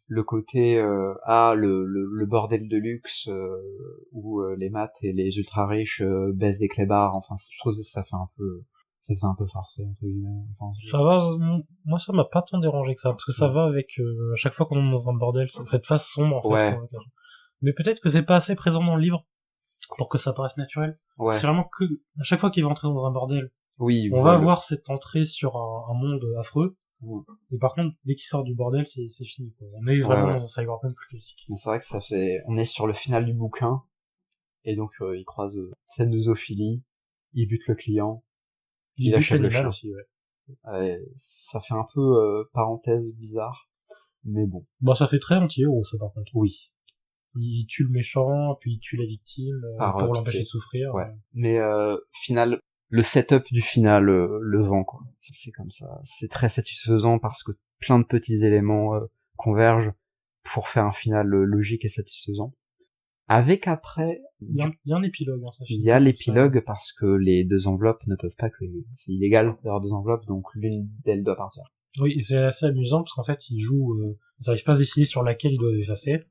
le côté le bordel de luxe où les maths et les ultra riches baissent des clébards. Enfin, je trouve que ça faisait un peu farcé entre guillemets. Enfin, ça va. Moi, ça m'a pas tant dérangé que ça parce que ça va avec à chaque fois qu'on est dans un bordel, cette face sombre en fait. Ouais. Mais peut-être que c'est pas assez présent dans le livre pour que ça paraisse naturel. Ouais. C'est vraiment que à chaque fois qu'il va entrer dans un bordel, on va avoir cette entrée sur un monde affreux. Et par contre, dès qu'il sort du bordel, c'est fini, quoi. On est vraiment dans un cyberpunk plus classique. Mais c'est vrai que on est sur le final du bouquin, et donc il croise scène de zoophilie, il bute le client, il achète le chien aussi, ça fait un peu parenthèse bizarre, mais bon. Bah ça fait très anti-héros, ça par contre. Oui. Il tue le méchant, puis il tue la victime pour l'empêcher de souffrir. Ouais. Mais final. Le setup du final le vend, quoi. C'est comme ça. C'est très satisfaisant parce que plein de petits éléments convergent pour faire un final logique et satisfaisant. Avec après... Il y a un épilogue, hein, ça. Il y a l'épilogue parce que les deux enveloppes ne peuvent pas que... C'est illégal d'avoir deux enveloppes, donc l'une d'elles doit partir. Oui, et c'est assez amusant parce qu'en fait, ils n'arrivent pas à décider sur laquelle ils doivent effacer.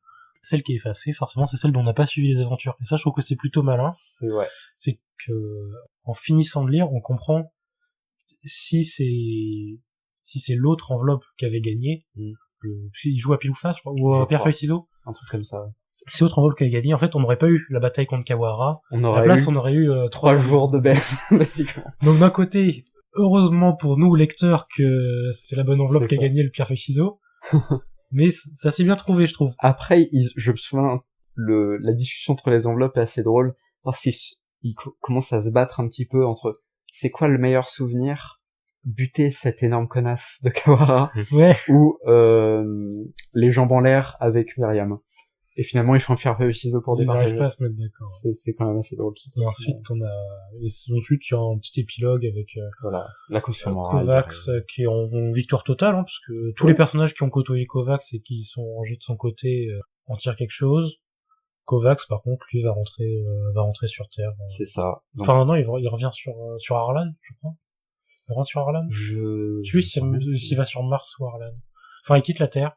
Celle qui est effacée, forcément, c'est celle dont on n'a pas suivi les aventures. Et ça, je trouve que c'est plutôt malin. C'est que, en finissant de lire, on comprend si c'est l'autre enveloppe qui avait gagné. Il joue à pile ou face, je crois, ou à pierre feuille ciseaux. Un truc comme ça. Si l'autre enveloppe qui avait gagné, en fait, on n'aurait pas eu la bataille contre Kawara. On aurait eu 3 jours de baisse, basiquement. Donc d'un côté, heureusement pour nous, lecteurs, que c'est la bonne enveloppe qui a gagné le pierre feuille ciseaux. Mais ça s'est bien trouvé, je trouve. Après, je me souviens, la discussion entre les enveloppes est assez drôle, parce qu'ils commencent à se battre un petit peu entre c'est quoi le meilleur souvenir buter cette énorme connasse de Kawara Ouais. ou les jambes en l'air avec Myriam. Et finalement, ils font faire feu ciseaux pour Ils n'arrivent débarquer. pas à se mettre d'accord. C'est quand même assez drôle. Et ensuite, il y a un petit épilogue avec Voilà, la caution morale. Kovacs qui est en victoire totale, hein, parce que tous les personnages qui ont côtoyé Kovacs et qui sont rangés de son côté en tirent quelque chose. Kovacs, par contre, lui, va rentrer sur Terre. C'est ça. Donc, Enfin, non, il revient sur Arlan, je crois. Il rentre sur Arlan. Je sais s'il va sur Mars ou Arlan. Enfin, il quitte la Terre.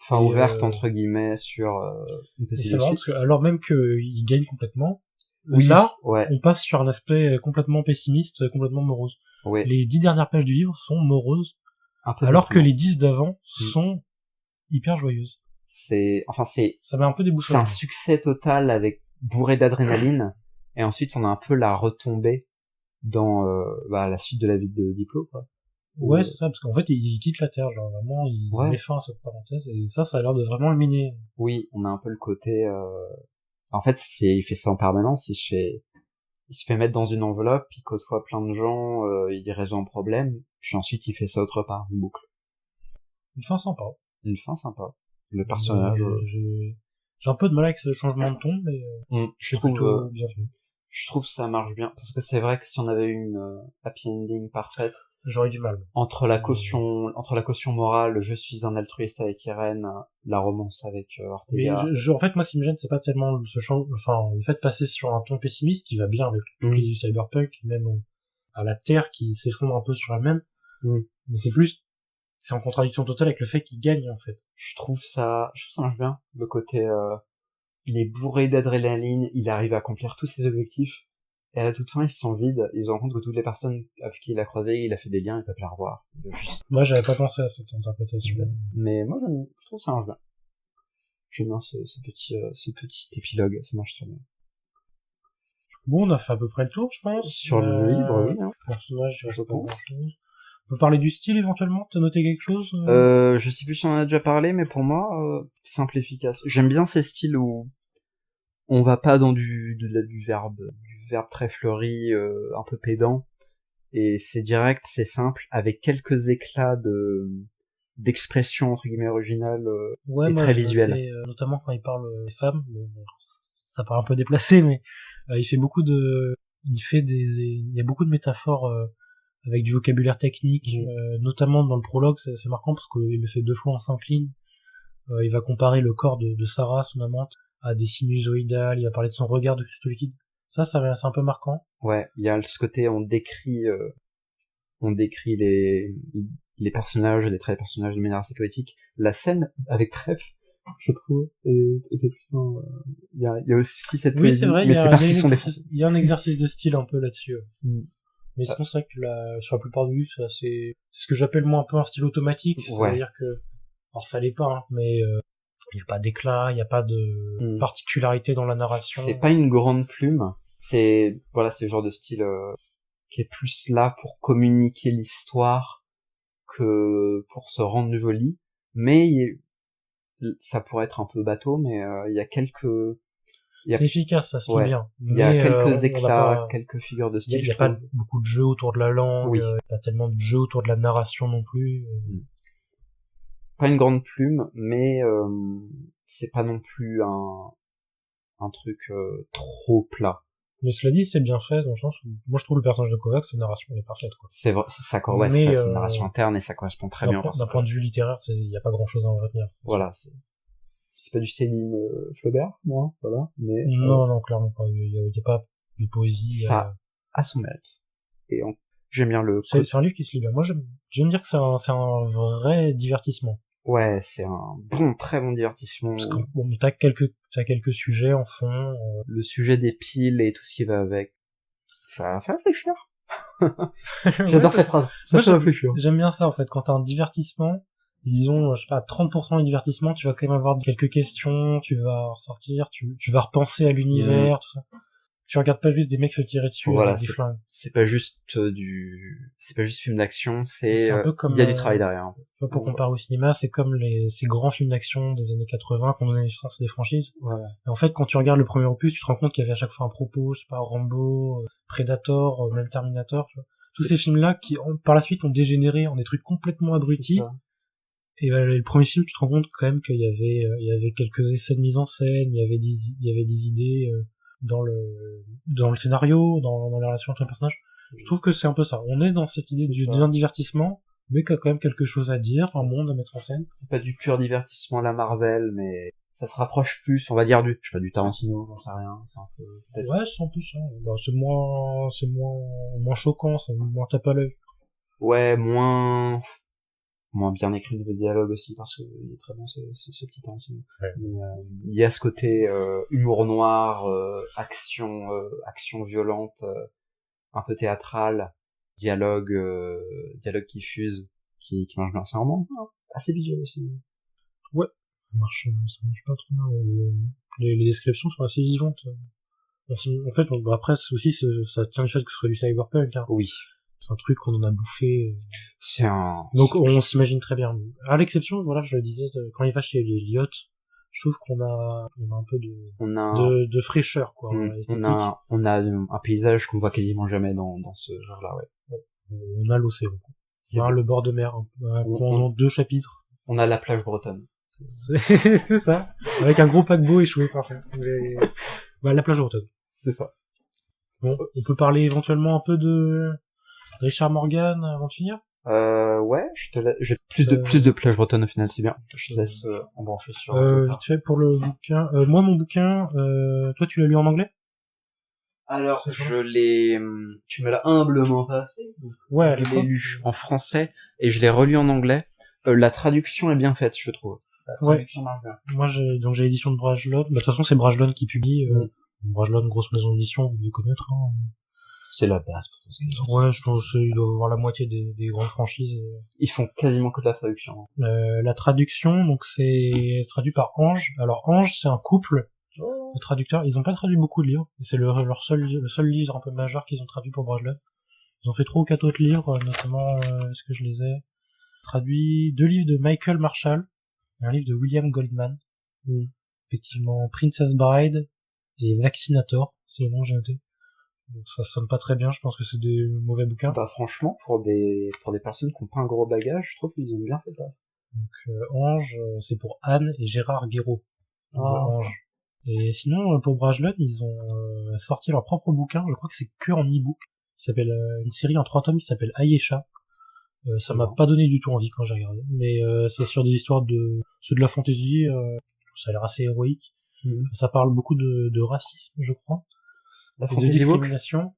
Fin ouverte, entre guillemets, sur une et c'est marrant parce que, alors même qu'il gagne complètement, oui, là, ouais. on passe sur un aspect complètement pessimiste, complètement morose. Ouais. Les 10 dernières pages du livre sont moroses, alors que les 10 d'avant sont hyper joyeuses. Ça met un peu déboussolé. C'est un succès total avec bourré d'adrénaline, et ensuite on a un peu la retombée dans la suite de la vie de Diplo, quoi. Ouais, c'est ça, parce qu'en fait, il quitte la Terre, genre, vraiment, il met fin à cette parenthèse, et ça a l'air de vraiment le miner. Oui, on a un peu le côté, en fait, il fait ça en permanence, il se fait mettre dans une enveloppe, il côtoie plein de gens, il résout un problème, puis ensuite il fait ça autre part, une boucle. Une fin sympa. Le personnage... J'ai un peu de mal avec ce changement de ton, mais je trouve plutôt bienvenu. Je trouve que ça marche bien, parce que c'est vrai que si on avait eu une happy ending parfaite, j'aurais du mal. Entre la caution morale, je suis un altruiste avec Irene, la romance avec Ortega. Mais en fait, moi, ce qui me gêne, c'est pas tellement le fait de passer sur un ton pessimiste qui va bien avec le du cyberpunk, même à la Terre qui s'effondre un peu sur elle-même. Mais c'est en contradiction totale avec le fait qu'il gagne, en fait. Je trouve ça marche bien. Le côté, il est bourré d'adrénaline, il arrive à accomplir tous ses objectifs. Et à toute fin, ils se sentent vides, ils se rendent compte que toutes les personnes avec qui il a croisé, il a fait des liens, il peut plus les revoir. Moi, j'avais pas pensé à cette interprétation. Mais moi, je trouve ça marche bien. J'aime bien ce petit épilogue, ça marche très bien. Bon, on a fait à peu près le tour, je pense. Sur le livre, oui. Personnage, je pense. On peut parler du style, éventuellement? T'as noté quelque chose? Je sais plus si on en a déjà parlé, mais pour moi, simple, efficace. J'aime bien ces styles où on va pas dans du verbe très fleuri, un peu pédant, et c'est direct, c'est simple, avec quelques éclats d'expression entre guillemets originale, et très visuelle. Notamment quand il parle des femmes, ça paraît un peu déplacé, mais il y a beaucoup de métaphores avec du vocabulaire technique, notamment dans le prologue, c'est marquant parce qu'il le fait 2 fois en 5 lignes. Il va comparer le corps de Sarah, son amante, à des sinusoïdales, il va parler de son regard de cristaux liquides. Ça c'est un peu marquant. Ouais, il y a ce côté, on décrit les personnages, les traits des personnages de manière assez poétique. La scène avec Trèfle, je trouve, effectivement, il y a aussi cette poésie, c'est vrai, mais c'est parce qu'ils sont il y a un exercice de style un peu là-dessus. Mais sinon, c'est vrai que sur la plupart du livre, c'est ce que j'appelle moi un peu un style automatique. C'est-à-dire que, alors ça l'est pas, hein, mais il n'y a pas d'éclat, il n'y a pas de particularité dans la narration. C'est pas une grande plume. C'est le genre de style qui est plus là pour communiquer l'histoire que pour se rendre joli. Mais ça pourrait être un peu bateau, mais il y a quelques... C'est efficace, ça se lit bien. Il y a quelques éclats, quelques figures de style. Il n'y a pas beaucoup de jeux autour de la langue, pas tellement de jeux autour de la narration non plus. Pas une grande plume, mais c'est pas non plus un truc trop plat. Mais cela dit, c'est bien fait, dans le sens où, moi je trouve le personnage de Kovacs, sa narration est parfaite, quoi. C'est vrai, c'est une narration interne et ça correspond très bien. D'un point de vue littéraire, il n'y a pas grand chose à en retenir. Voilà, c'est pas du Céline Flaubert, moi, voilà, mais... Non, clairement pas. Il y a pas de poésie. Ça a son mérite. Et j'aime bien c'est un livre qui se lit bien. Moi, j'aime dire que c'est un vrai divertissement. Ouais, c'est un très bon divertissement. Parce que t'as quelques sujets en fond. Le sujet des piles et tout ce qui va avec. Ça fait réfléchir. J'adore cette phrase. Ça fait réfléchir. J'aime bien ça, en fait. Quand t'as un divertissement, disons, je sais pas, 30% de divertissement, tu vas quand même avoir quelques questions, tu vas ressortir, tu vas repenser à l'univers, tout ça. Tu regardes pas juste des mecs se tirer dessus avec des flingues. C'est pas juste film d'action, c'est un peu comme, il y a du travail derrière. Pour comparer au cinéma, c'est comme ces grands films d'action des années 80 qu'on donnait naissance à des franchises. Ouais. Et en fait, quand tu regardes le premier opus, tu te rends compte qu'il y avait à chaque fois un propos, je sais pas, Rambo, Predator, même Terminator, tu vois. tous ces films-là qui, par la suite, ont dégénéré en des trucs complètement abrutis. Et le premier film, tu te rends compte quand même qu'il y avait quelques essais de mise en scène, il y avait des idées dans le scénario, dans la relation entre les personnages. Je trouve que c'est un peu ça. On est dans cette idée d'un divertissement, mais qu'il y a quand même quelque chose à dire, un monde à mettre en scène. C'est pas du pur divertissement à la Marvel, mais ça se rapproche plus, on va dire, je sais pas, du Tarantino, j'en sais rien, c'est un peu, peut-être. Ouais, c'est un peu ça. Bah, c'est moins choquant, c'est moins tape à l'œil. Ouais, moins bien écrit au niveau de dialogue aussi, parce que il est très bon ce petit Tarantino. Ouais. Mais, il y a ce côté, humour noir, action violente, un peu théâtrale, dialogue qui fuse, qui marche bien. C'est vraiment assez visuel aussi. Ouais. Ça marche pas trop mal. Les descriptions sont assez vivantes. En fait, après, aussi, ça tient du fait que ce soit du cyberpunk, hein. Oui. C'est un truc qu'on en a bouffé. Donc, on s'imagine très bien. À l'exception, voilà, je le disais, quand il va chez les Elliot, je trouve qu'on a un peu de fraîcheur, quoi, esthétique. On a un paysage qu'on voit quasiment jamais dans ce genre-là, ouais. On a l'océan, quoi. Le bord de mer, pendant 2 chapitres. On a la plage bretonne. C'est ça. Avec un gros paquebot échoué, parfait. La plage bretonne. C'est ça. Bon, on peut parler éventuellement un peu de Richard Morgan avant de finir? Ouais, j'ai plus de plage bretonne au final, c'est bien. Je te laisse en brancher sur. Vite fait pour le bouquin. Moi, mon bouquin, toi, tu l'as lu en anglais? Alors, tu me l'as humblement passé. Ouais, je l'ai lu en français et je l'ai relu en anglais. La traduction est bien faite, je trouve. La traduction marche bien. Moi, j'ai l'édition de Brajlon. De toute façon, c'est Brajlon qui publie. Brajlon, grosse maison d'édition, vous devez connaître, hein. C'est la base. Ouais, je pense qu'ils doivent avoir la moitié des grandes franchises. Ils font quasiment que de la traduction. La traduction, donc c'est traduit par Ange. Alors Ange, c'est un couple de traducteurs. Ils ont pas traduit beaucoup de livres. C'est le seul livre un peu majeur qu'ils ont traduit pour Brajlon. Ils ont fait 3 ou 4 autres livres, notamment, est-ce que je les ai traduits? 2 livres de Michael Marshall, et un livre de William Goldman. Effectivement, Princess Bride et Vaccinator, c'est le nom que j'ai noté. Donc ça sonne pas très bien, je pense que c'est des mauvais bouquins. Bah franchement, pour des personnes qui ont pas un gros bagage, je trouve qu'ils ont bien fait ça. Donc Ange, c'est pour Anne et Gérard Guéraud. Ange. Et sinon, pour Brajlon, ils ont sorti leur propre bouquin, je crois que c'est que en e-book, qui s'appelle une série en 3 tomes qui s'appelle Ayesha. Ça m'a pas donné du tout envie quand j'ai regardé, mais c'est sur des histoires c'est de la fantasy, ça a l'air assez héroïque. Ça parle beaucoup de racisme, je crois. Et de discrimination.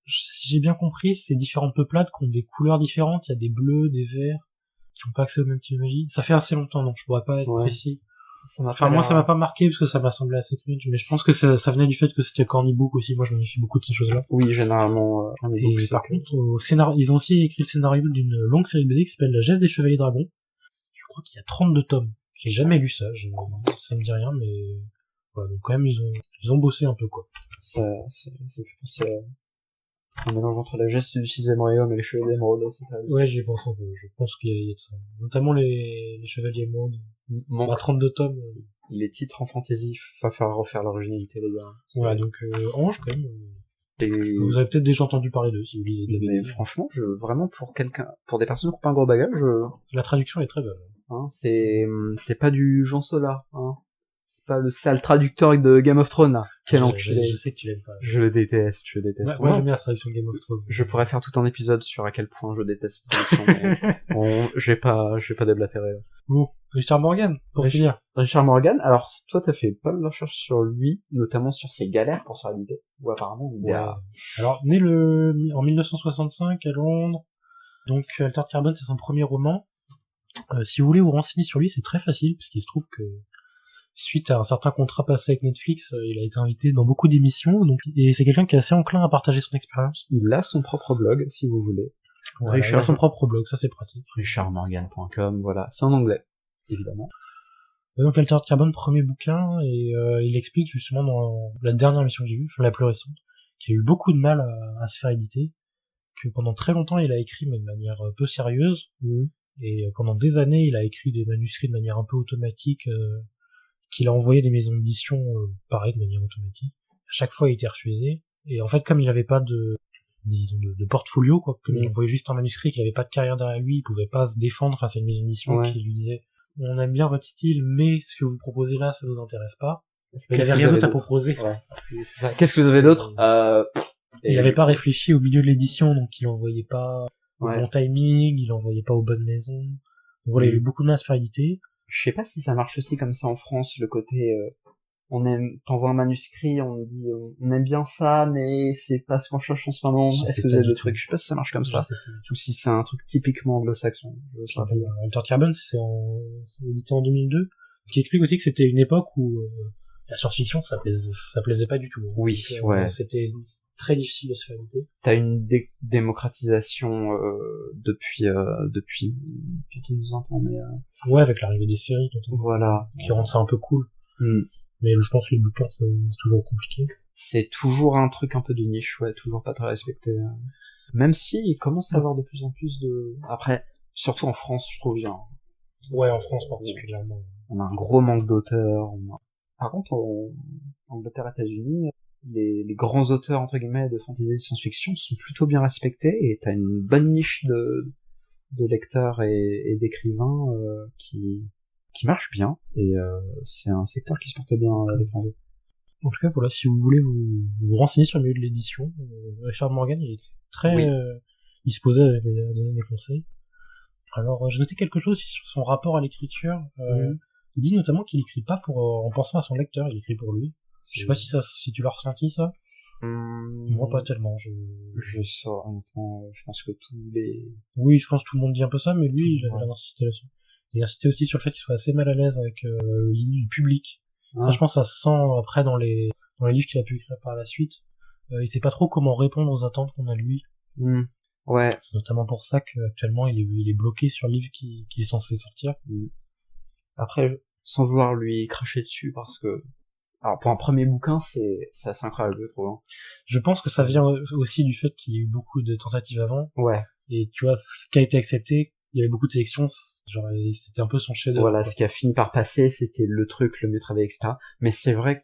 Si j'ai bien compris, c'est différentes peuplades qui ont des couleurs différentes. Il y a des bleus, des verts, qui n'ont pas accès au même type de magie. Ça fait assez longtemps, donc je pourrais pas être précis. Moi, ça m'a pas marqué parce que ça m'a semblé assez cringe, mais je pense que ça venait du fait que c'était qu'en e-book aussi. Moi, je me méfie beaucoup de ces choses-là. Oui, généralement, en e-book. Et par contre, ils ont aussi écrit le scénario d'une longue série de BD qui s'appelle La Geste des Chevaliers Dragons. Je crois qu'il y a 32 tomes. J'ai jamais lu ça. Ça me dit rien, mais voilà, donc quand même, ils ont bossé un peu, quoi. Ça me fait penser à un mélange entre la geste du 6ème royaume et les chevaliers d'émeraude, etc. Ouais, j'y pense un peu. Je pense qu'il y a de ça. Notamment les chevaliers d'émeraude. 32 tomes. Les titres en fantasy, va falloir refaire l'originalité, les gars. Ouais, donc Ange, quand même. Vous avez peut-être déjà entendu parler d'eux, si vous lisez de la BD. Mais franchement, vraiment, pour des personnes qui n'ont pas un gros bagage, la traduction est très belle. Hein, c'est pas du Jean Solar, hein. C'est pas le sale traducteur de Game of Thrones, là. Quel enculé. Je sais que tu l'aimes pas. Je le déteste. Ouais, moi, j'aime bien la traduction de Game of Thrones. Je pourrais faire tout un épisode sur à quel point je déteste cette traduction, mais je vais pas déblatérer, là. Bon. Richard Morgan, pour finir. Richard Morgan, alors, toi, t'as fait pas mal de recherches sur lui, notamment sur ses galères pour se réhabiliter. Ou apparemment, Alors, né en 1965 à Londres. Donc, Altered Carbon, c'est son premier roman. Si vous voulez vous renseigner sur lui, c'est très facile, parce qu'il se trouve que suite à un certain contrat passé avec Netflix, il a été invité dans beaucoup d'émissions, et c'est quelqu'un qui est assez enclin à partager son expérience. Il a son propre blog, si vous voulez. Voilà, il a son propre blog, ça c'est pratique. richardmorgan.com, voilà. C'est en anglais, évidemment. Donc Altered Carbon, premier bouquin, et il explique justement dans la dernière émission que j'ai vue, la plus récente, qu'il a eu beaucoup de mal à se faire éditer, que pendant très longtemps il a écrit mais de manière peu sérieuse, et pendant des années il a écrit des manuscrits de manière un peu automatique, qu'il a envoyé des maisons d'édition pareil de manière automatique. À chaque fois il était refusé, et en fait comme il avait pas de disons, de portfolio, quoi, que Mm. on voyait juste un manuscrit, qu'il avait pas de carrière derrière lui, il pouvait pas se défendre face à une maison d'édition Ouais. qui lui disait on aime bien votre style, mais ce que vous proposez là, ça nous intéresse pas. Mais il Qu'est-ce avait que rien vous d'autre à avez proposer. Ouais. C'est ça. Qu'est-ce que vous avez d'autre Il avait pas réfléchi au milieu de l'édition, donc il envoyait pas au Ouais. bon timing, il envoyait pas aux bonnes maisons. Donc voilà, il y avait beaucoup de mal à se faire éditer. Je sais pas si ça marche aussi comme ça en France, le côté t'envoies un manuscrit, on dit on aime bien ça, mais c'est pas ce qu'on cherche en ce moment. Je Est-ce sais que vous pas avez du le tout. truc? Je sais pas si ça marche comme ça, Je sais pas du tout. ou si c'est un truc typiquement anglo-saxon. Je sais pas. Altered Carbon, c'est édité en 2002, qui explique aussi que c'était une époque où la science-fiction, ça plaisait pas du tout. Oui, Donc, ouais. C'était très difficile de se faire éditer. T'as une démocratisation depuis 15-20 ans, mais Ouais, avec l'arrivée des séries, notamment, voilà. qui rendent ça un peu cool. Mm. Mais je pense que les bouquins, c'est toujours compliqué. C'est toujours un truc un peu de niche, ouais, toujours pas très respecté. Même si il commence à avoir de plus en plus de... Après, surtout en France, je trouve bien. Ouais, en France particulièrement. On a un gros manque d'auteurs. Par contre, en Angleterre et États-Unis, les grands auteurs, entre guillemets, de fantasy et de science-fiction sont plutôt bien respectés et t'as une bonne niche de lecteurs et d'écrivains qui marche bien, et c'est un secteur qui se porte bien à l'étranger. En tout cas, voilà, si vous voulez vous renseigner sur le milieu de l'édition, Richard Morgan, il est très disposé à donner des conseils. Alors, j'ai noté quelque chose sur son rapport à l'écriture. Il dit notamment qu'il écrit pas en pensant à son lecteur, il écrit pour lui. Je sais pas si tu l'as ressenti, ça. Moi, pas tellement. Je sors, honnêtement, je pense que tous les... Oui, je pense que tout le monde dit un peu ça, mais lui, il avait l'air d'insister là-dessus. Il insistait aussi sur le fait qu'il soit assez mal à l'aise avec l'idée du public. Ça, je pense, ça se sent après dans les livres qu'il a pu écrire par la suite. Il sait pas trop comment répondre aux attentes qu'on a de lui. Ouais. C'est notamment pour ça qu'actuellement, il est bloqué sur le livre qui est censé sortir. Après, sans vouloir lui cracher dessus, parce que... Alors, pour un premier bouquin, c'est assez incroyable, je trouve. Hein. Je pense que ça vient aussi du fait qu'il y a eu beaucoup de tentatives avant. Ouais. Et tu vois, ce qui a été accepté, il y avait beaucoup de sélections, genre, c'était un peu son chef-d'œuvre. Voilà, ce qui a fini par passer, c'était le truc, le mieux travaillé, etc. Mais c'est vrai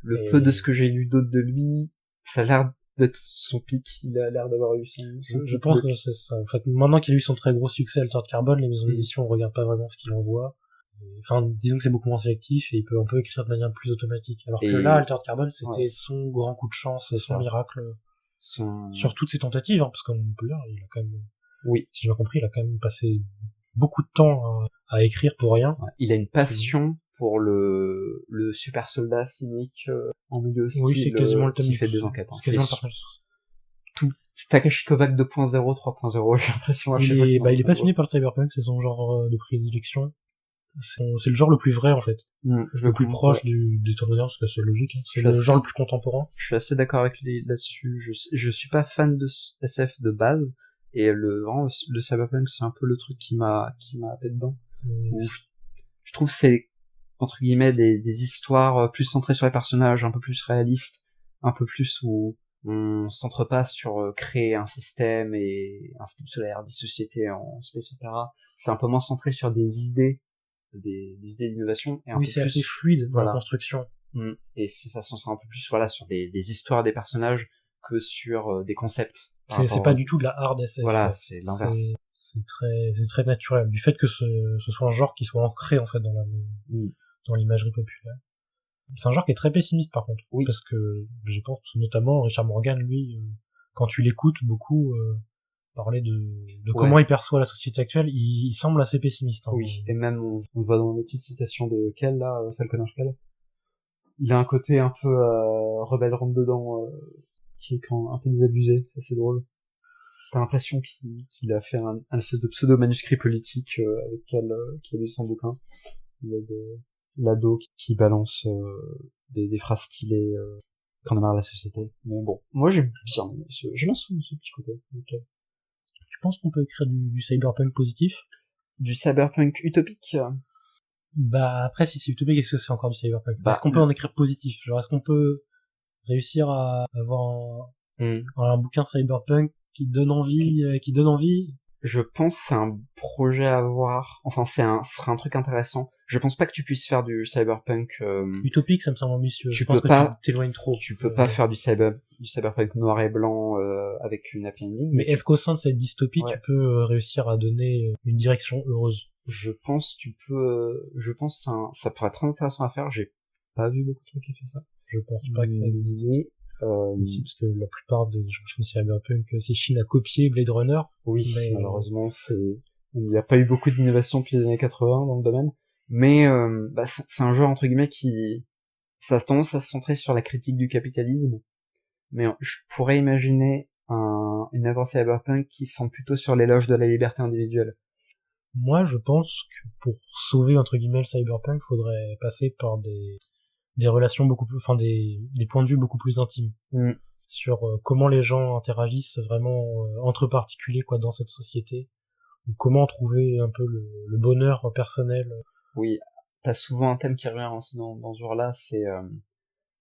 que peu de ce que j'ai lu d'autre de lui, ça a l'air d'être son pic. Il a l'air d'avoir eu son je pense que c'est ça. En fait, maintenant qu'il a eu son très gros succès, Altered Carbon, les maisons d'édition ne regardent pas vraiment ce qu'il envoie. Enfin, disons que c'est beaucoup moins sélectif et il peut un peu écrire de manière plus automatique. Alors que là, Altered Carbon, c'était son grand coup de chance, son miracle. Sur toutes ses tentatives, hein, parce qu'on peut dire, il a quand même... Oui. Si j'ai bien compris, il a quand même passé beaucoup de temps à écrire pour rien. Ouais. Il a une passion pour le super soldat cynique en milieu hostile, oui, c'est quasiment le thème qui fait des enquêtes. C'est quasiment le personnage. Tout Takashi Kovacs 2.0, 3.0, j'ai l'impression. Il est passionné par le cyberpunk, c'est son genre de prédilection. C'est le genre le plus vrai, en fait. Le plus proche des temps modernes, parce que c'est logique. Hein. C'est le genre le plus contemporain. Je suis assez d'accord avec lui là-dessus. Je suis pas fan de SF de base, et le cyberpunk, c'est un peu le truc qui m'a fait dedans. Je trouve que c'est, entre guillemets, des histoires plus centrées sur les personnages, un peu plus réalistes, un peu plus où on centre pas sur créer un système solaire, des sociétés en space opéra. C'est un peu moins centré sur des idées d'innovation, et un peu c'est plus assez fluide dans la construction. Et ça se centre un peu plus sur des histoires des personnages que sur des concepts. C'est pas du tout de la hard SF. Voilà, c'est l'inverse. C'est très naturel, du fait que ce soit un genre qui soit ancré en fait dans l'imagerie populaire. C'est un genre qui est très pessimiste par contre, parce que je pense notamment Richard Morgan, lui, quand tu l'écoutes beaucoup parler de comment il perçoit la société actuelle, il semble assez pessimiste. Hein. Oui, et même on le voit dans une petite citation de Kell, là, Falconer Kell. Il a un côté un peu rebelle rentre dedans, qui est un peu désabusé, ça c'est drôle. T'as l'impression qu'il a fait un espèce de pseudo-manuscrit politique avec Kell, qui a lu son bouquin. Il y a l'ado qui balance des phrases stylées quand on a marre de la société. Mais bon, moi j'aime bien ce petit côté. Okay. Tu penses qu'on peut écrire du cyberpunk positif? Du cyberpunk utopique? Bah après, si c'est utopique, est-ce que c'est encore du cyberpunk? Est-ce qu'on peut en écrire positif? Genre, est-ce qu'on peut réussir à avoir un bouquin cyberpunk qui donne envie Je pense que c'est un projet à voir. Enfin, ce serait un truc intéressant. Je pense pas que tu puisses faire du cyberpunk. Utopique, ça me semble ambitieux. Tu Je pense peux que pas- tu t'éloignes trop. Tu peux pas faire du cyberpunk noir et blanc avec une happy ending. Mais est-ce qu'au sein de cette dystopie, Ouais. tu peux réussir à donner une direction heureuse? Je pense je pense que ça pourrait être très intéressant à faire. J'ai pas vu beaucoup de trucs qui font ça. Je pense pas que ça existe. Mais, Aussi, parce que la plupart des gens qui font cyberpunk, c'est Chine a copié Blade Runner. oui, mais malheureusement, il n'y a pas eu beaucoup d'innovation depuis les années 80 dans le domaine. Mais c'est un jeu entre guillemets ça a tendance à se centrer sur la critique du capitalisme. Mais je pourrais imaginer une œuvre cyberpunk qui semble plutôt sur l'éloge de la liberté individuelle. Moi, je pense que pour sauver, entre guillemets, le cyberpunk, faudrait passer par des relations beaucoup plus, enfin, des points de vue beaucoup plus intimes. Sur comment les gens interagissent vraiment entre particuliers, quoi, dans cette société. Ou comment trouver un peu le bonheur personnel. Oui, t'as souvent un thème qui revient aussi dans ce genre-là, c'est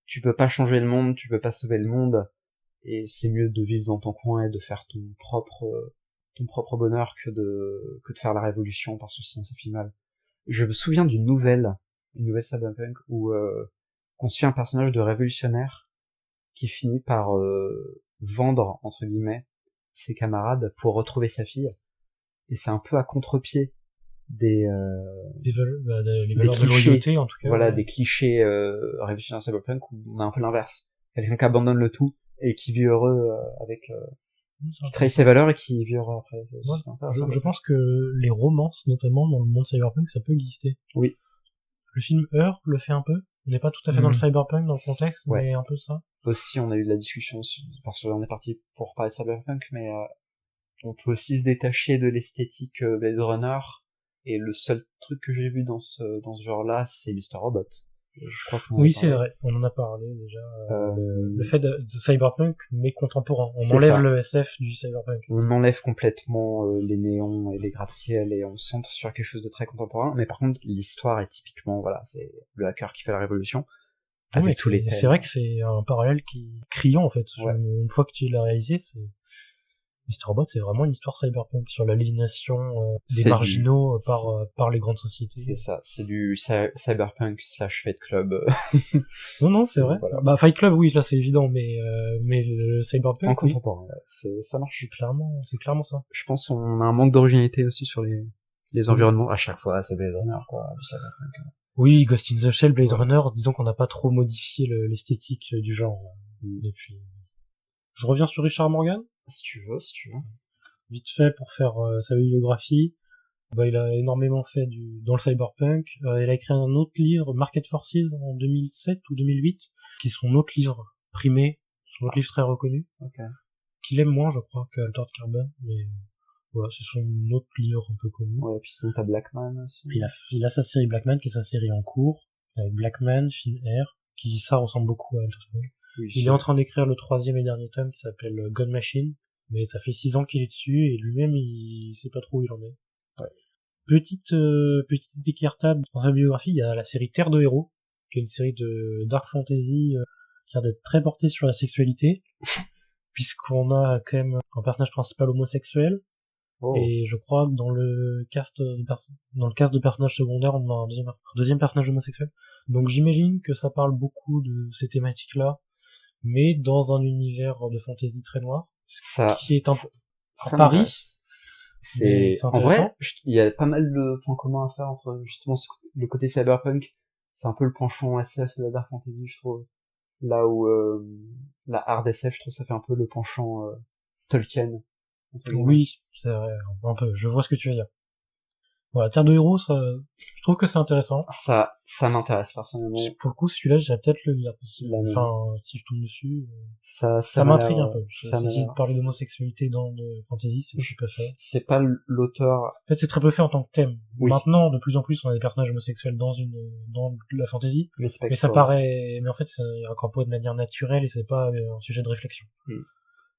tu peux pas changer le monde, tu peux pas sauver le monde, et c'est mieux de vivre dans ton coin et de faire ton propre bonheur que de faire la révolution, parce que sinon ça fait mal. Je me souviens une nouvelle cyberpunk où on suit un personnage de révolutionnaire qui finit par vendre entre guillemets ses camarades pour retrouver sa fille, et c'est un peu à contre-pied des valeurs de loyauté, en tout cas. Voilà, des clichés révolutionnaires cyberpunk où on a un peu l'inverse. Quelqu'un qui abandonne le tout et qui vit heureux avec qui trahit ses valeurs et qui vit heureux après. Je pense que les romances, notamment dans le monde cyberpunk, ça peut exister. Oui. Le film Her le fait un peu. On n'est pas tout à fait dans le cyberpunk, dans le contexte, mais un peu ça. Aussi, on a eu de la discussion, parce qu'on est parti pour parler de cyberpunk, mais on peut aussi se détacher de l'esthétique Blade Runner, et le seul truc que j'ai vu dans ce genre-là, c'est Mr. Robot. Je crois oui, c'est vrai, on en a parlé déjà. Le fait de cyberpunk, mais contemporain. On enlève le SF du cyberpunk. On enlève complètement les néons et les gratte-ciel et on se centre sur quelque chose de très contemporain. Mais par contre, l'histoire est typiquement, voilà, c'est le hacker qui fait la révolution. Avec tous les thèmes. C'est vrai que c'est un parallèle qui est criant, en fait. Ouais. Une fois que tu l'as réalisé, Mr. Robot, c'est vraiment une histoire cyberpunk sur l'aliénation des marginaux par les grandes sociétés. C'est ça, c'est du cyberpunk / Fight Club. Non, c'est vrai. Voilà. Bah, Fight Club, oui, là c'est évident, mais le cyberpunk, en contemporain, ça marche. C'est clairement ça. Je pense qu'on a un manque d'originalité aussi sur les environnements. À chaque fois, c'est Blade Runner, quoi, du cyberpunk. Oui, Ghost in the Shell, Blade Runner, disons qu'on n'a pas trop modifié l'esthétique du genre depuis. Je reviens sur Richard Morgan. Si tu veux. Vite fait pour faire sa bibliographie. Il a énormément fait dans le cyberpunk. Il a écrit un autre livre, Market Forces, en 2007 ou 2008, qui est son autre livre primé, son autre livre très reconnu. Qu'il aime moins, je crois, que Altered Carbon, mais voilà, c'est son autre livre un peu connu. Ouais, puis sinon t'as Blackman aussi. Il a sa série Blackman, qui est sa série en cours, avec Blackman, Fin Air, qui ça ressemble beaucoup à Altered Carbon. Oui, il est en train d'écrire le 3e et dernier tome qui s'appelle God Machine, mais ça fait 6 ans qu'il est dessus et lui-même il sait pas trop où il en est. Ouais. Petite écartade dans sa biographie, il y a la série Terre de héros, qui est une série de dark fantasy qui a l'air d'être très portée sur la sexualité, puisqu'on a quand même un personnage principal homosexuel, et je crois que dans le cast de personnages secondaires, on a un deuxième personnage homosexuel. Donc j'imagine que ça parle beaucoup de ces thématiques-là, mais dans un univers de fantasy très noir, qui est à Paris. C'est en vrai, il y a pas mal de points communs à faire entre justement le côté cyberpunk, c'est un peu le penchant SF de la dark fantasy, je trouve. Là où la hard SF, je trouve ça fait un peu le penchant Tolkien. Oui, c'est vrai, un peu. Je vois ce que tu veux dire. Voilà, Terre de héros, ça, je trouve que c'est intéressant. Ça m'intéresse personnellement. Pour le coup, celui-là, j'ai peut-être le lire. Enfin, si je tombe dessus, ça m'intrigue un peu. Si de parler d'homosexualité dans le fantasy, c'est peu fait. C'est pas l'auteur. En fait, c'est très peu fait en tant que thème. Oui. Maintenant, de plus en plus, on a des personnages homosexuels dans la fantasy. Mais ça paraît, mais en fait, c'est incorporé de manière naturelle et c'est pas un sujet de réflexion.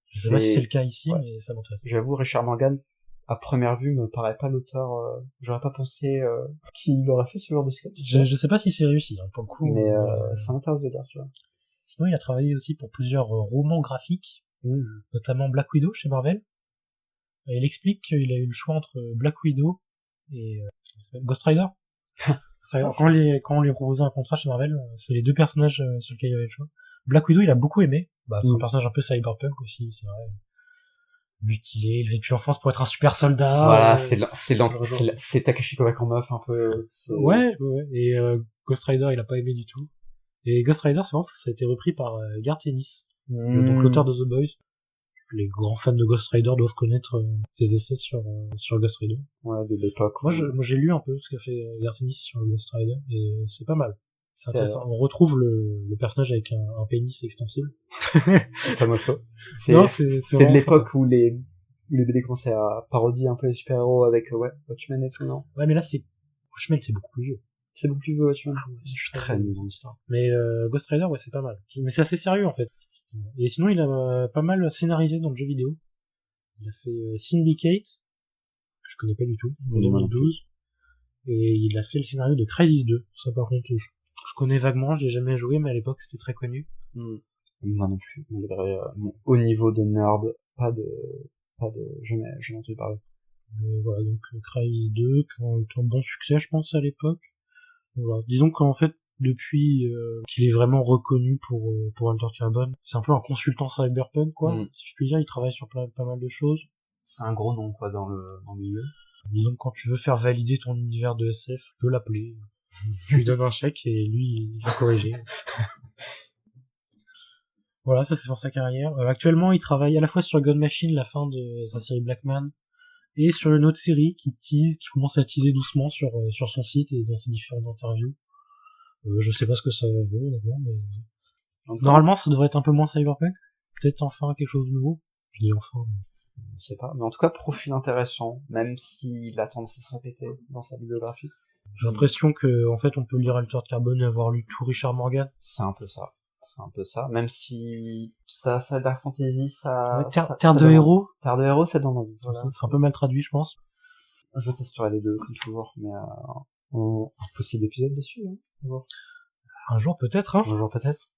Je sais pas si c'est le cas ici, mais ça m'intéresse. J'avoue, Richard Morgan, à première vue, me paraît pas l'auteur, j'aurais pas pensé qu'il aurait fait ce genre de sketch. Je sais pas si c'est réussi, pour le coup. Mais ça m'intéresse de dire, tu vois. Sinon, il a travaillé aussi pour plusieurs romans graphiques, notamment Black Widow chez Marvel, Il explique qu'il a eu le choix entre Black Widow et Ghost Rider. Quand on lui proposait un contrat chez Marvel, c'est les deux personnages sur lesquels il y avait le choix. Black Widow, il a beaucoup aimé. C'est un personnage un peu cyberpunk aussi, c'est vrai. Mutilé, élevé depuis l'enfance pour être un super soldat. Voilà, c'est Takashi Kovacs en meuf un peu. Ouais. Et Ghost Rider, il a pas aimé du tout. Et Ghost Rider, c'est marrant parce que ça a été repris par Garth Ennis, donc l'auteur de The Boys. Les grands fans de Ghost Rider doivent connaître ses essais sur Ghost Rider. Ouais, de l'époque. Moi, j'ai lu un peu ce qu'a fait Garth Ennis sur Ghost Rider et c'est pas mal. C'est intéressant. On retrouve le personnage avec un pénis extensible. Famoso. C'est de l'époque où les BD commençaient à parodier un peu les super-héros avec Watchmen et tout, non? Ouais, mais là Watchmen, c'est beaucoup plus vieux. C'est beaucoup plus vieux, Watchmen. Je suis très nul dans l'histoire. Mais Ghost Rider, ouais, c'est pas mal. Mais c'est assez sérieux en fait. Et sinon, il a pas mal scénarisé dans le jeu vidéo. Il a fait Syndicate, que je connais pas du tout, en 2012. Et il a fait le scénario de Crysis 2. Ça, par contre, je connais vaguement, je l'ai jamais joué, mais à l'époque, c'était très connu. Moi non plus, malgré mon haut niveau de nerd, jamais entendu parler. Mais voilà, donc Crysis 2, qui a eu un bon succès, je pense, à l'époque. Voilà. Disons qu'en fait, depuis qu'il est vraiment reconnu pour Altered Carbon, c'est un peu un consultant cyberpunk, quoi. Si je puis dire, il travaille sur pas mal de choses. C'est un gros nom, quoi, dans le milieu. Disons que quand tu veux faire valider ton univers de SF, tu peux l'appeler. Tu lui donnes un chèque et lui, il va corriger. Voilà, ça c'est pour sa carrière. Actuellement, il travaille à la fois sur Gun Machine, la fin de sa série Blackman, et sur une autre série qui commence à teaser doucement sur son site et dans ses différentes interviews. Je sais pas ce que ça vaut, honnêtement, mais... Normalement, ça devrait être un peu moins cyberpunk. Peut-être enfin quelque chose de nouveau. Je dis enfin, mais... Je sais pas. Mais en tout cas, profil intéressant, même s'il a tendance à se répéter dans sa bibliographie. J'ai l'impression que, en fait, on peut lire Altered Carbon et avoir lu tout Richard Morgan. C'est un peu ça. Même si ça Dark Fantasy, ça... Ouais, Terre de héros, ça donne envie. Voilà. C'est un peu mal traduit, je pense. Je testerai les deux, comme toujours, mais un possible épisode dessus, hein. Un jour peut-être, hein. Un jour peut-être.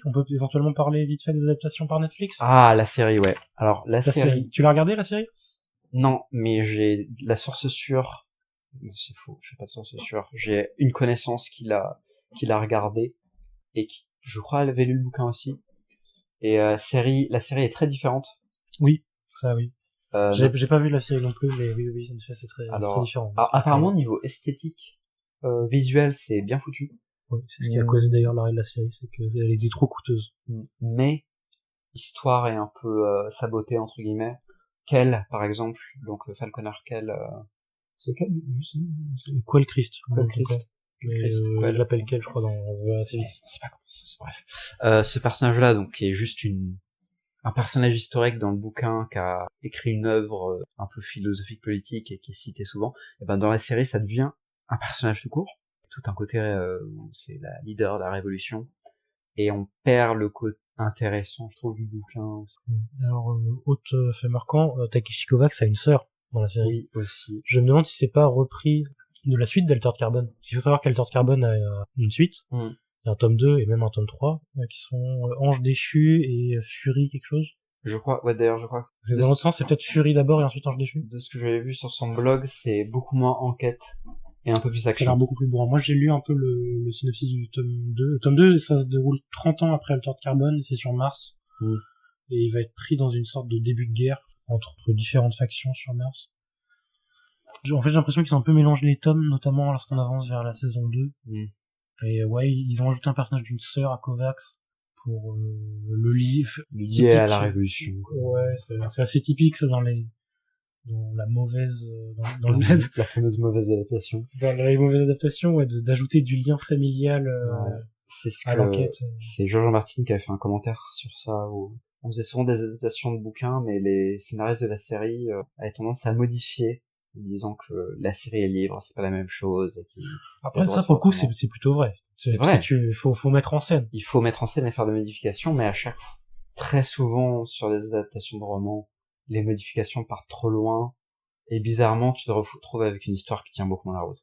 On peut éventuellement parler vite fait des adaptations par Netflix. Ah, la série, ouais. Alors, la série... Tu l'as regardé, la série? Non, mais j'ai la source sûre. C'est faux, j'ai pas de source sûre. J'ai une connaissance qui l'a regardé et qui, je crois, elle avait lu le bouquin aussi. Et la série est très différente. Oui, ça oui. J'ai pas vu la série non plus, mais oui, en effet, c'est très différent. Alors, apparemment, niveau esthétique, visuel, c'est bien foutu. Oui, c'est ce qui a causé d'ailleurs l'arrêt de la série, c'est qu'elle était trop coûteuse. Mais l'histoire est un peu sabotée, entre guillemets. Kel, par exemple, donc Falconer Kel, c'est Kel, c'est Quel Christ. Je l'appelle Kel, je crois, dans assez vite. C'est pas comment ça, c'est bref. Ce personnage-là, donc, qui est juste un personnage historique dans le bouquin, qui a écrit une œuvre un peu philosophique politique et qui est cité souvent, et ben dans la série, ça devient un personnage tout court. Tout un côté où c'est la leader de la révolution, et on perd le côté intéressant, je trouve, du bouquin aussi. Alors, autre fait marquant, Takeshi Kovacs a une sœur dans la série. Oui, aussi. Je me demande si c'est pas repris de la suite d'Altered Carbon. Il faut savoir qu'Altered Carbon a une suite. Il y a un tome 2 et même un tome 3, qui sont Ange déchu et Fury quelque chose. Je crois, ouais, d'ailleurs, je crois. Dans l'autre sens, c'est peut-être Fury d'abord et ensuite Ange déchu. De ce que j'avais vu sur son blog, c'est beaucoup moins enquête et un peu plus action. Ça a l'air beaucoup plus bourrin. Moi, j'ai lu un peu le synopsis du tome 2. Le tome 2, ça se déroule 30 ans après Altered Carbon, et c'est sur Mars. Et il va être pris dans une sorte de début de guerre entre différentes factions sur Mars. En fait, j'ai l'impression qu'ils ont un peu mélangé les tomes, notamment lorsqu'on avance vers la saison 2. Et ouais, ils ont ajouté un personnage d'une sœur à Kovacs pour le livre lié à la révolution. Ouais, c'est assez typique ça dans la mauvaise dans la fameuse mauvaise adaptation. Dans les mauvaises adaptations, ouais, d'ajouter du lien familial à l'enquête. C'est George Martin qui avait fait un commentaire sur ça où on faisait souvent des adaptations de bouquins, mais les scénaristes de la série avaient tendance à modifier en disant que la série et le livre c'est pas la même chose. Et après ça, pour le coup, c'est plutôt vrai. C'est vrai. Faut mettre en scène. Il faut mettre en scène et faire des modifications, mais très souvent sur les adaptations de romans, les modifications partent trop loin, et bizarrement, tu te retrouves avec une histoire qui tient beaucoup moins la route.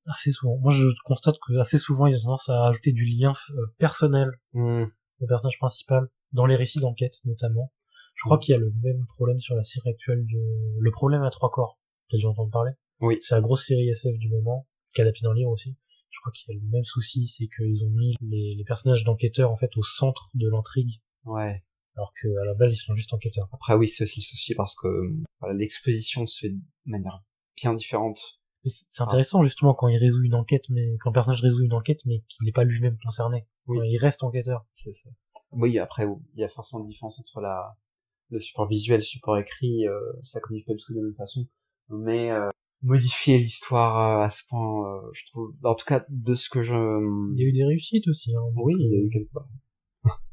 Assez souvent. Moi, je constate que assez souvent, ils ont tendance à ajouter du lien personnel au personnage principal, dans les récits d'enquête, notamment. Je crois qu'il y a le même problème sur la série actuelle Le problème à trois corps. T'as dû entendre parler? Oui. C'est la grosse série SF du moment, qui est adaptée dans le livre aussi. Je crois qu'il y a le même souci, c'est qu'ils ont mis les personnages d'enquêteurs, en fait, au centre de l'intrigue. Ouais. Alors que, à la base, ils sont juste enquêteurs. Après, oui, c'est aussi le souci parce que, voilà, l'exposition se fait de manière bien différente. Mais c'est intéressant, justement, quand il résout une enquête, mais quand le personnage résout une enquête, mais qu'il n'est pas lui-même concerné. Oui. Il reste enquêteur. C'est ça. Oui, après, il y a forcément une différence entre le support visuel et le support écrit, ça communique pas du tout de la même façon. Mais, modifier l'histoire à ce point, je trouve, en tout cas, de ce que Il y a eu des réussites aussi, hein. Oui, il y a eu quelque part.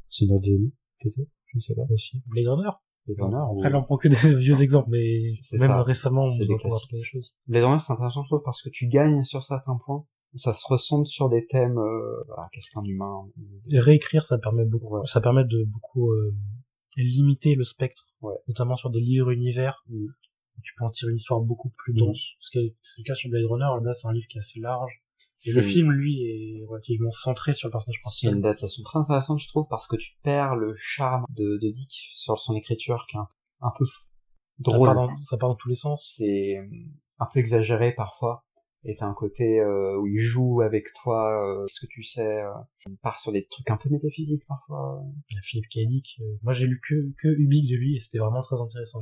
C'est notre début, peut-être, je ne sais pas. Aussi. Blade Runner. Blade Runner. Après, là, on prend que des vieux exemples, mais même ça. récemment, on C'est va pouvoir trouver des choses. Blade Runner, c'est intéressant, je trouve, parce que tu gagnes sur certains points. Ça se recentre sur des thèmes, voilà, qu'est-ce qu'un humain? Et réécrire, ça permet beaucoup, Ouais. ça permet de beaucoup, limiter le spectre. Ouais. Notamment sur des livres univers. Où tu peux en tirer une histoire beaucoup plus dense. C'est le cas sur Blade Runner, là, c'est un livre qui est assez large. Et le film, lui, est relativement centré sur le personnage principal. C'est une adaptation très intéressante, je trouve, parce que tu perds le charme de Dick sur son écriture, qui est un peu drôle. Ça part dans tous les sens. C'est un peu exagéré parfois. Et t'as un côté où il joue avec toi, ce que tu sais, il part sur des trucs un peu métaphysiques parfois. Philippe K. Dick, moi j'ai lu que Ubik de lui, et c'était vraiment très intéressant.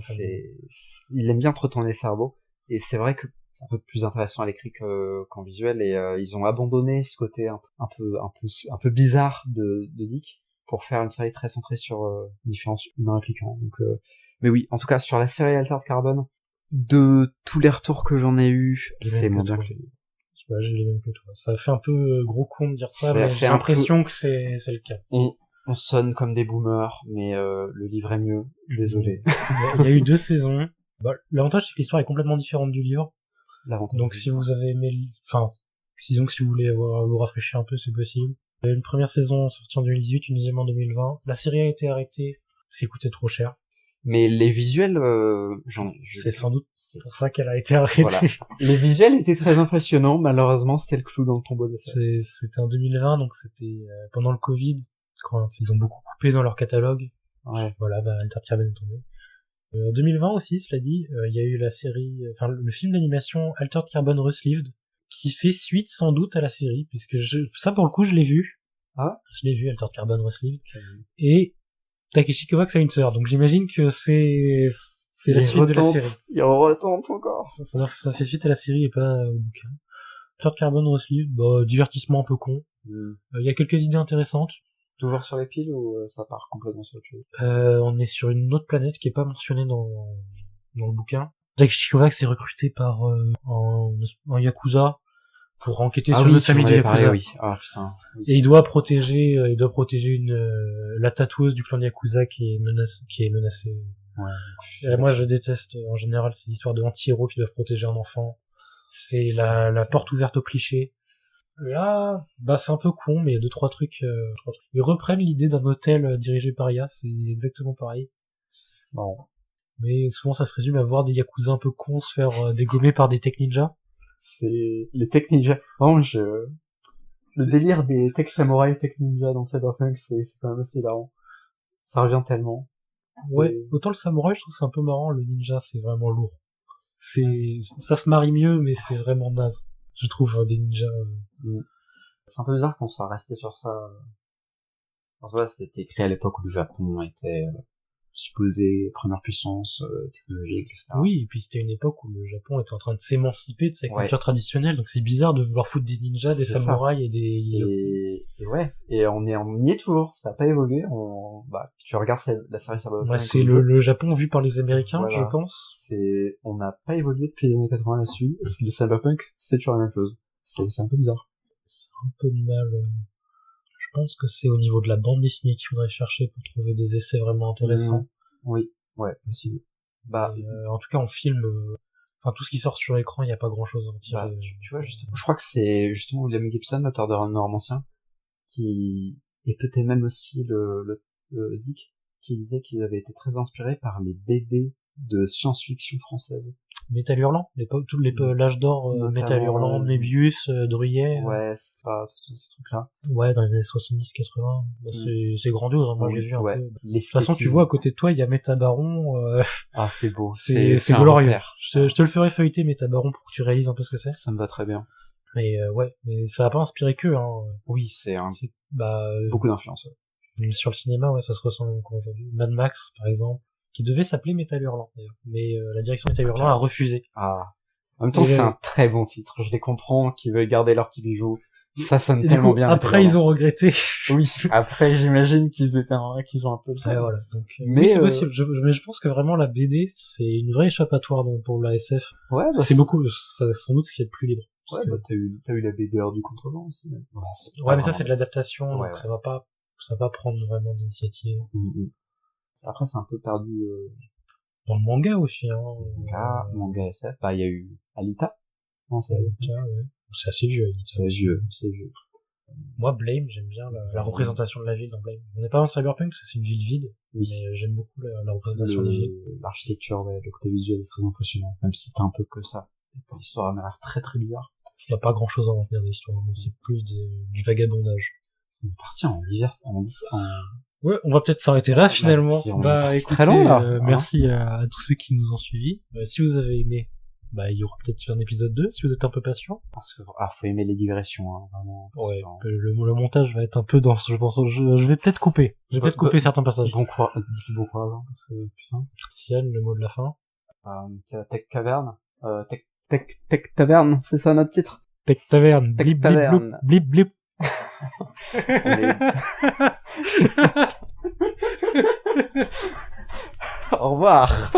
Il aime bien te retourner le cerveau, et c'est vrai que c'est un peu plus intéressant à l'écrit qu'en visuel, et ils ont abandonné ce côté un peu bizarre de Dick pour faire une série très centrée sur différents humains impliquants. Donc, mais oui, en tout cas sur la série Altered Carbon, de tous les retours que j'en ai eu, c'est moins bien que le livre. Ouais, j'ai les mêmes que toi. Ça fait un peu gros con de dire ça, mais j'ai l'impression que c'est le cas. On sonne comme des boomers, mais le livre est mieux. Désolé. Il y a eu 2 saisons. Bah, l'avantage, c'est que l'histoire est complètement différente du livre. Donc si vous avez aimé, disons que si vous voulez vous rafraîchir un peu, c'est possible. Il y a eu une première saison sortie en 2018, une deuxième en 2020. La série a été arrêtée, c'est coûté trop cher. Mais les visuels, c'est sans doute pour ça qu'elle a été arrêtée. Voilà. Les visuels étaient très impressionnants, malheureusement, c'était le clou dans le tombeau de ça. C'était en 2020, donc c'était pendant le Covid, quand ils ont beaucoup coupé dans leur catalogue. Ouais. Voilà, Altered Carbon est tombé. En 2020 aussi, cela dit, il y a eu la série, le film d'animation Altered Carbon Resleeved, qui fait suite sans doute à la série, puisque ça pour le coup je l'ai vu. Ah. Je l'ai vu, Altered Carbon Resleeved. Et Takeshi Kovacs a une sœur, donc j'imagine que c'est la suite de la série. Il retente encore. Ça fait suite à la série et pas au bouquin. Altered Carbon Resleeved, divertissement un peu con. Il y a quelques idées intéressantes. Toujours sur les piles ou ça part complètement sur autre chose? On est sur une autre planète qui est pas mentionnée dans le bouquin. Takeshi Kovacs est recruté par un Yakuza pour enquêter sur notre famille de Yakuza. Oui. Ah, putain. Oui. Et il doit protéger la tatoueuse du clan de Yakuza qui est menacée. Ouais. Moi, je déteste en général ces histoires de anti-héros qui doivent protéger un enfant. C'est la porte ouverte au cliché. Là, c'est un peu con, mais il y a 2-3 trucs. Ils reprennent l'idée d'un hôtel dirigé par IA, c'est exactement pareil. Bon. Mais souvent, ça se résume à voir des Yakuza un peu cons se faire dégommer par des tech ninjas. C'est les tech ninjas. Vraiment, le délire des tech samouraïs, tech ninjas dans Cyberpunk, c'est quand même assez hilarant. Ça revient tellement. Ouais, autant le samouraï, je trouve c'est un peu marrant, le ninja, c'est vraiment lourd. Ça se marie mieux, mais c'est vraiment naze. Je trouve des ninjas. C'est un peu bizarre qu'on soit resté sur ça. Parce que là, c'était créé à l'époque où le Japon était supposé première puissance technologique, etc. Oui, et puis c'était une époque où le Japon était en train de s'émanciper de sa culture traditionnelle, donc c'est bizarre de vouloir foutre des ninjas, des samouraïs et des... Et on y est toujours, ça n'a pas évolué. Tu regardes la série Cyberpunk. Ouais, c'est le Japon vu par les Américains, voilà. je pense. On n'a pas évolué depuis les années 80 là-dessus. Le Cyberpunk, c'est toujours la même chose. C'est un peu bizarre. C'est un peu mal. Je pense que c'est au niveau de la bande dessinée qu'il faudrait chercher pour trouver des essais vraiment intéressants. Oui, ouais, possible. En tout cas, en film, tout ce qui sort sur écran, il n'y a pas grand-chose à en tirer. Tu vois, justement, je crois que c'est justement William Gibson, l'auteur de Neuromancien, qui et peut-être même aussi le Dick, qui disait qu'ils avaient été très inspirés par les BD de science-fiction française. Metal Hurlant, l'âge d'or, Notamment, Metal Hurlant, Mebius, Druyet. Ouais, c'est pas tous ces trucs-là. Ouais, dans les années 70-80. Bah, c'est grandiose, hein. Moi, Oui, j'ai vu un ouais. peu. De toute façon, tu L'esthétisme. vois, à côté de toi, il y a Métabaron, Ah, c'est beau. c'est un glorieux. repère. Je te le ferai feuilleter, Métabaron, pour que tu réalises un peu ce que c'est. Ça me va très bien. Mais, ouais, mais ça a pas inspiré que, hein. Oui, c'est beaucoup d'influence. Sur le cinéma, ouais, ça se ressent encore aujourd'hui. Mad Max, par exemple, qui devait s'appeler Metal Hurlant, d'ailleurs. Mais la direction Metal Hurlant a refusé. Ah. En même temps, c'est un très bon titre. Je les comprends, qu'ils veulent garder leur petit bijou. Ça sonne tellement bien. Après, ils ont regretté. Oui. Après, j'imagine qu'ils ont un peu le Ouais, voilà. Donc, mais oui, c'est possible. Mais je pense que vraiment la BD, c'est une vraie échappatoire pour la SF. Ouais, bah, c'est beaucoup, sans doute ce qu'il y a de plus libre. Ouais, bah, t'as eu la BD Heure du Contrevent aussi. Ouais, mais ça, c'est de l'adaptation, ouais, donc ça va pas prendre vraiment d'initiative. Après, c'est un peu perdu, dans le manga aussi, hein. Manga SF. Bah, il y a eu Alita. Non, c'est Alita, ouais. C'est assez vieux, Alita. C'est vieux. Moi, Blame, j'aime bien la représentation de la ville dans Blame. On n'est pas dans Cyberpunk, parce que c'est une ville vide. Oui. Mais j'aime beaucoup la représentation des villes. L'architecture, ouais, le côté visuel est très impressionnant. Même si t'as un peu que ça. L'histoire a l'air très très bizarre. Il n'y a pas grand chose à retenir de l'histoire. Bon, c'est plus du vagabondage. On est parti en divers, Ouais, on va peut-être s'arrêter là, finalement. Bah, écoutez, très long, là. merci à tous ceux qui nous ont suivis. Si vous avez aimé, bah, il y aura peut-être un épisode 2, si vous êtes un peu patient. Parce que, faut aimer les digressions, hein, vraiment. Ouais, le montage va être un peu dense, je pense. Je vais peut-être couper. Je vais peut-être couper certains passages. Bon courage, parce que, putain. Ciel, le mot de la fin. Tech Caverne. Tech Taverne, c'est ça notre titre? Tech Taverne. Blip, blip, blip, blip. Au revoir.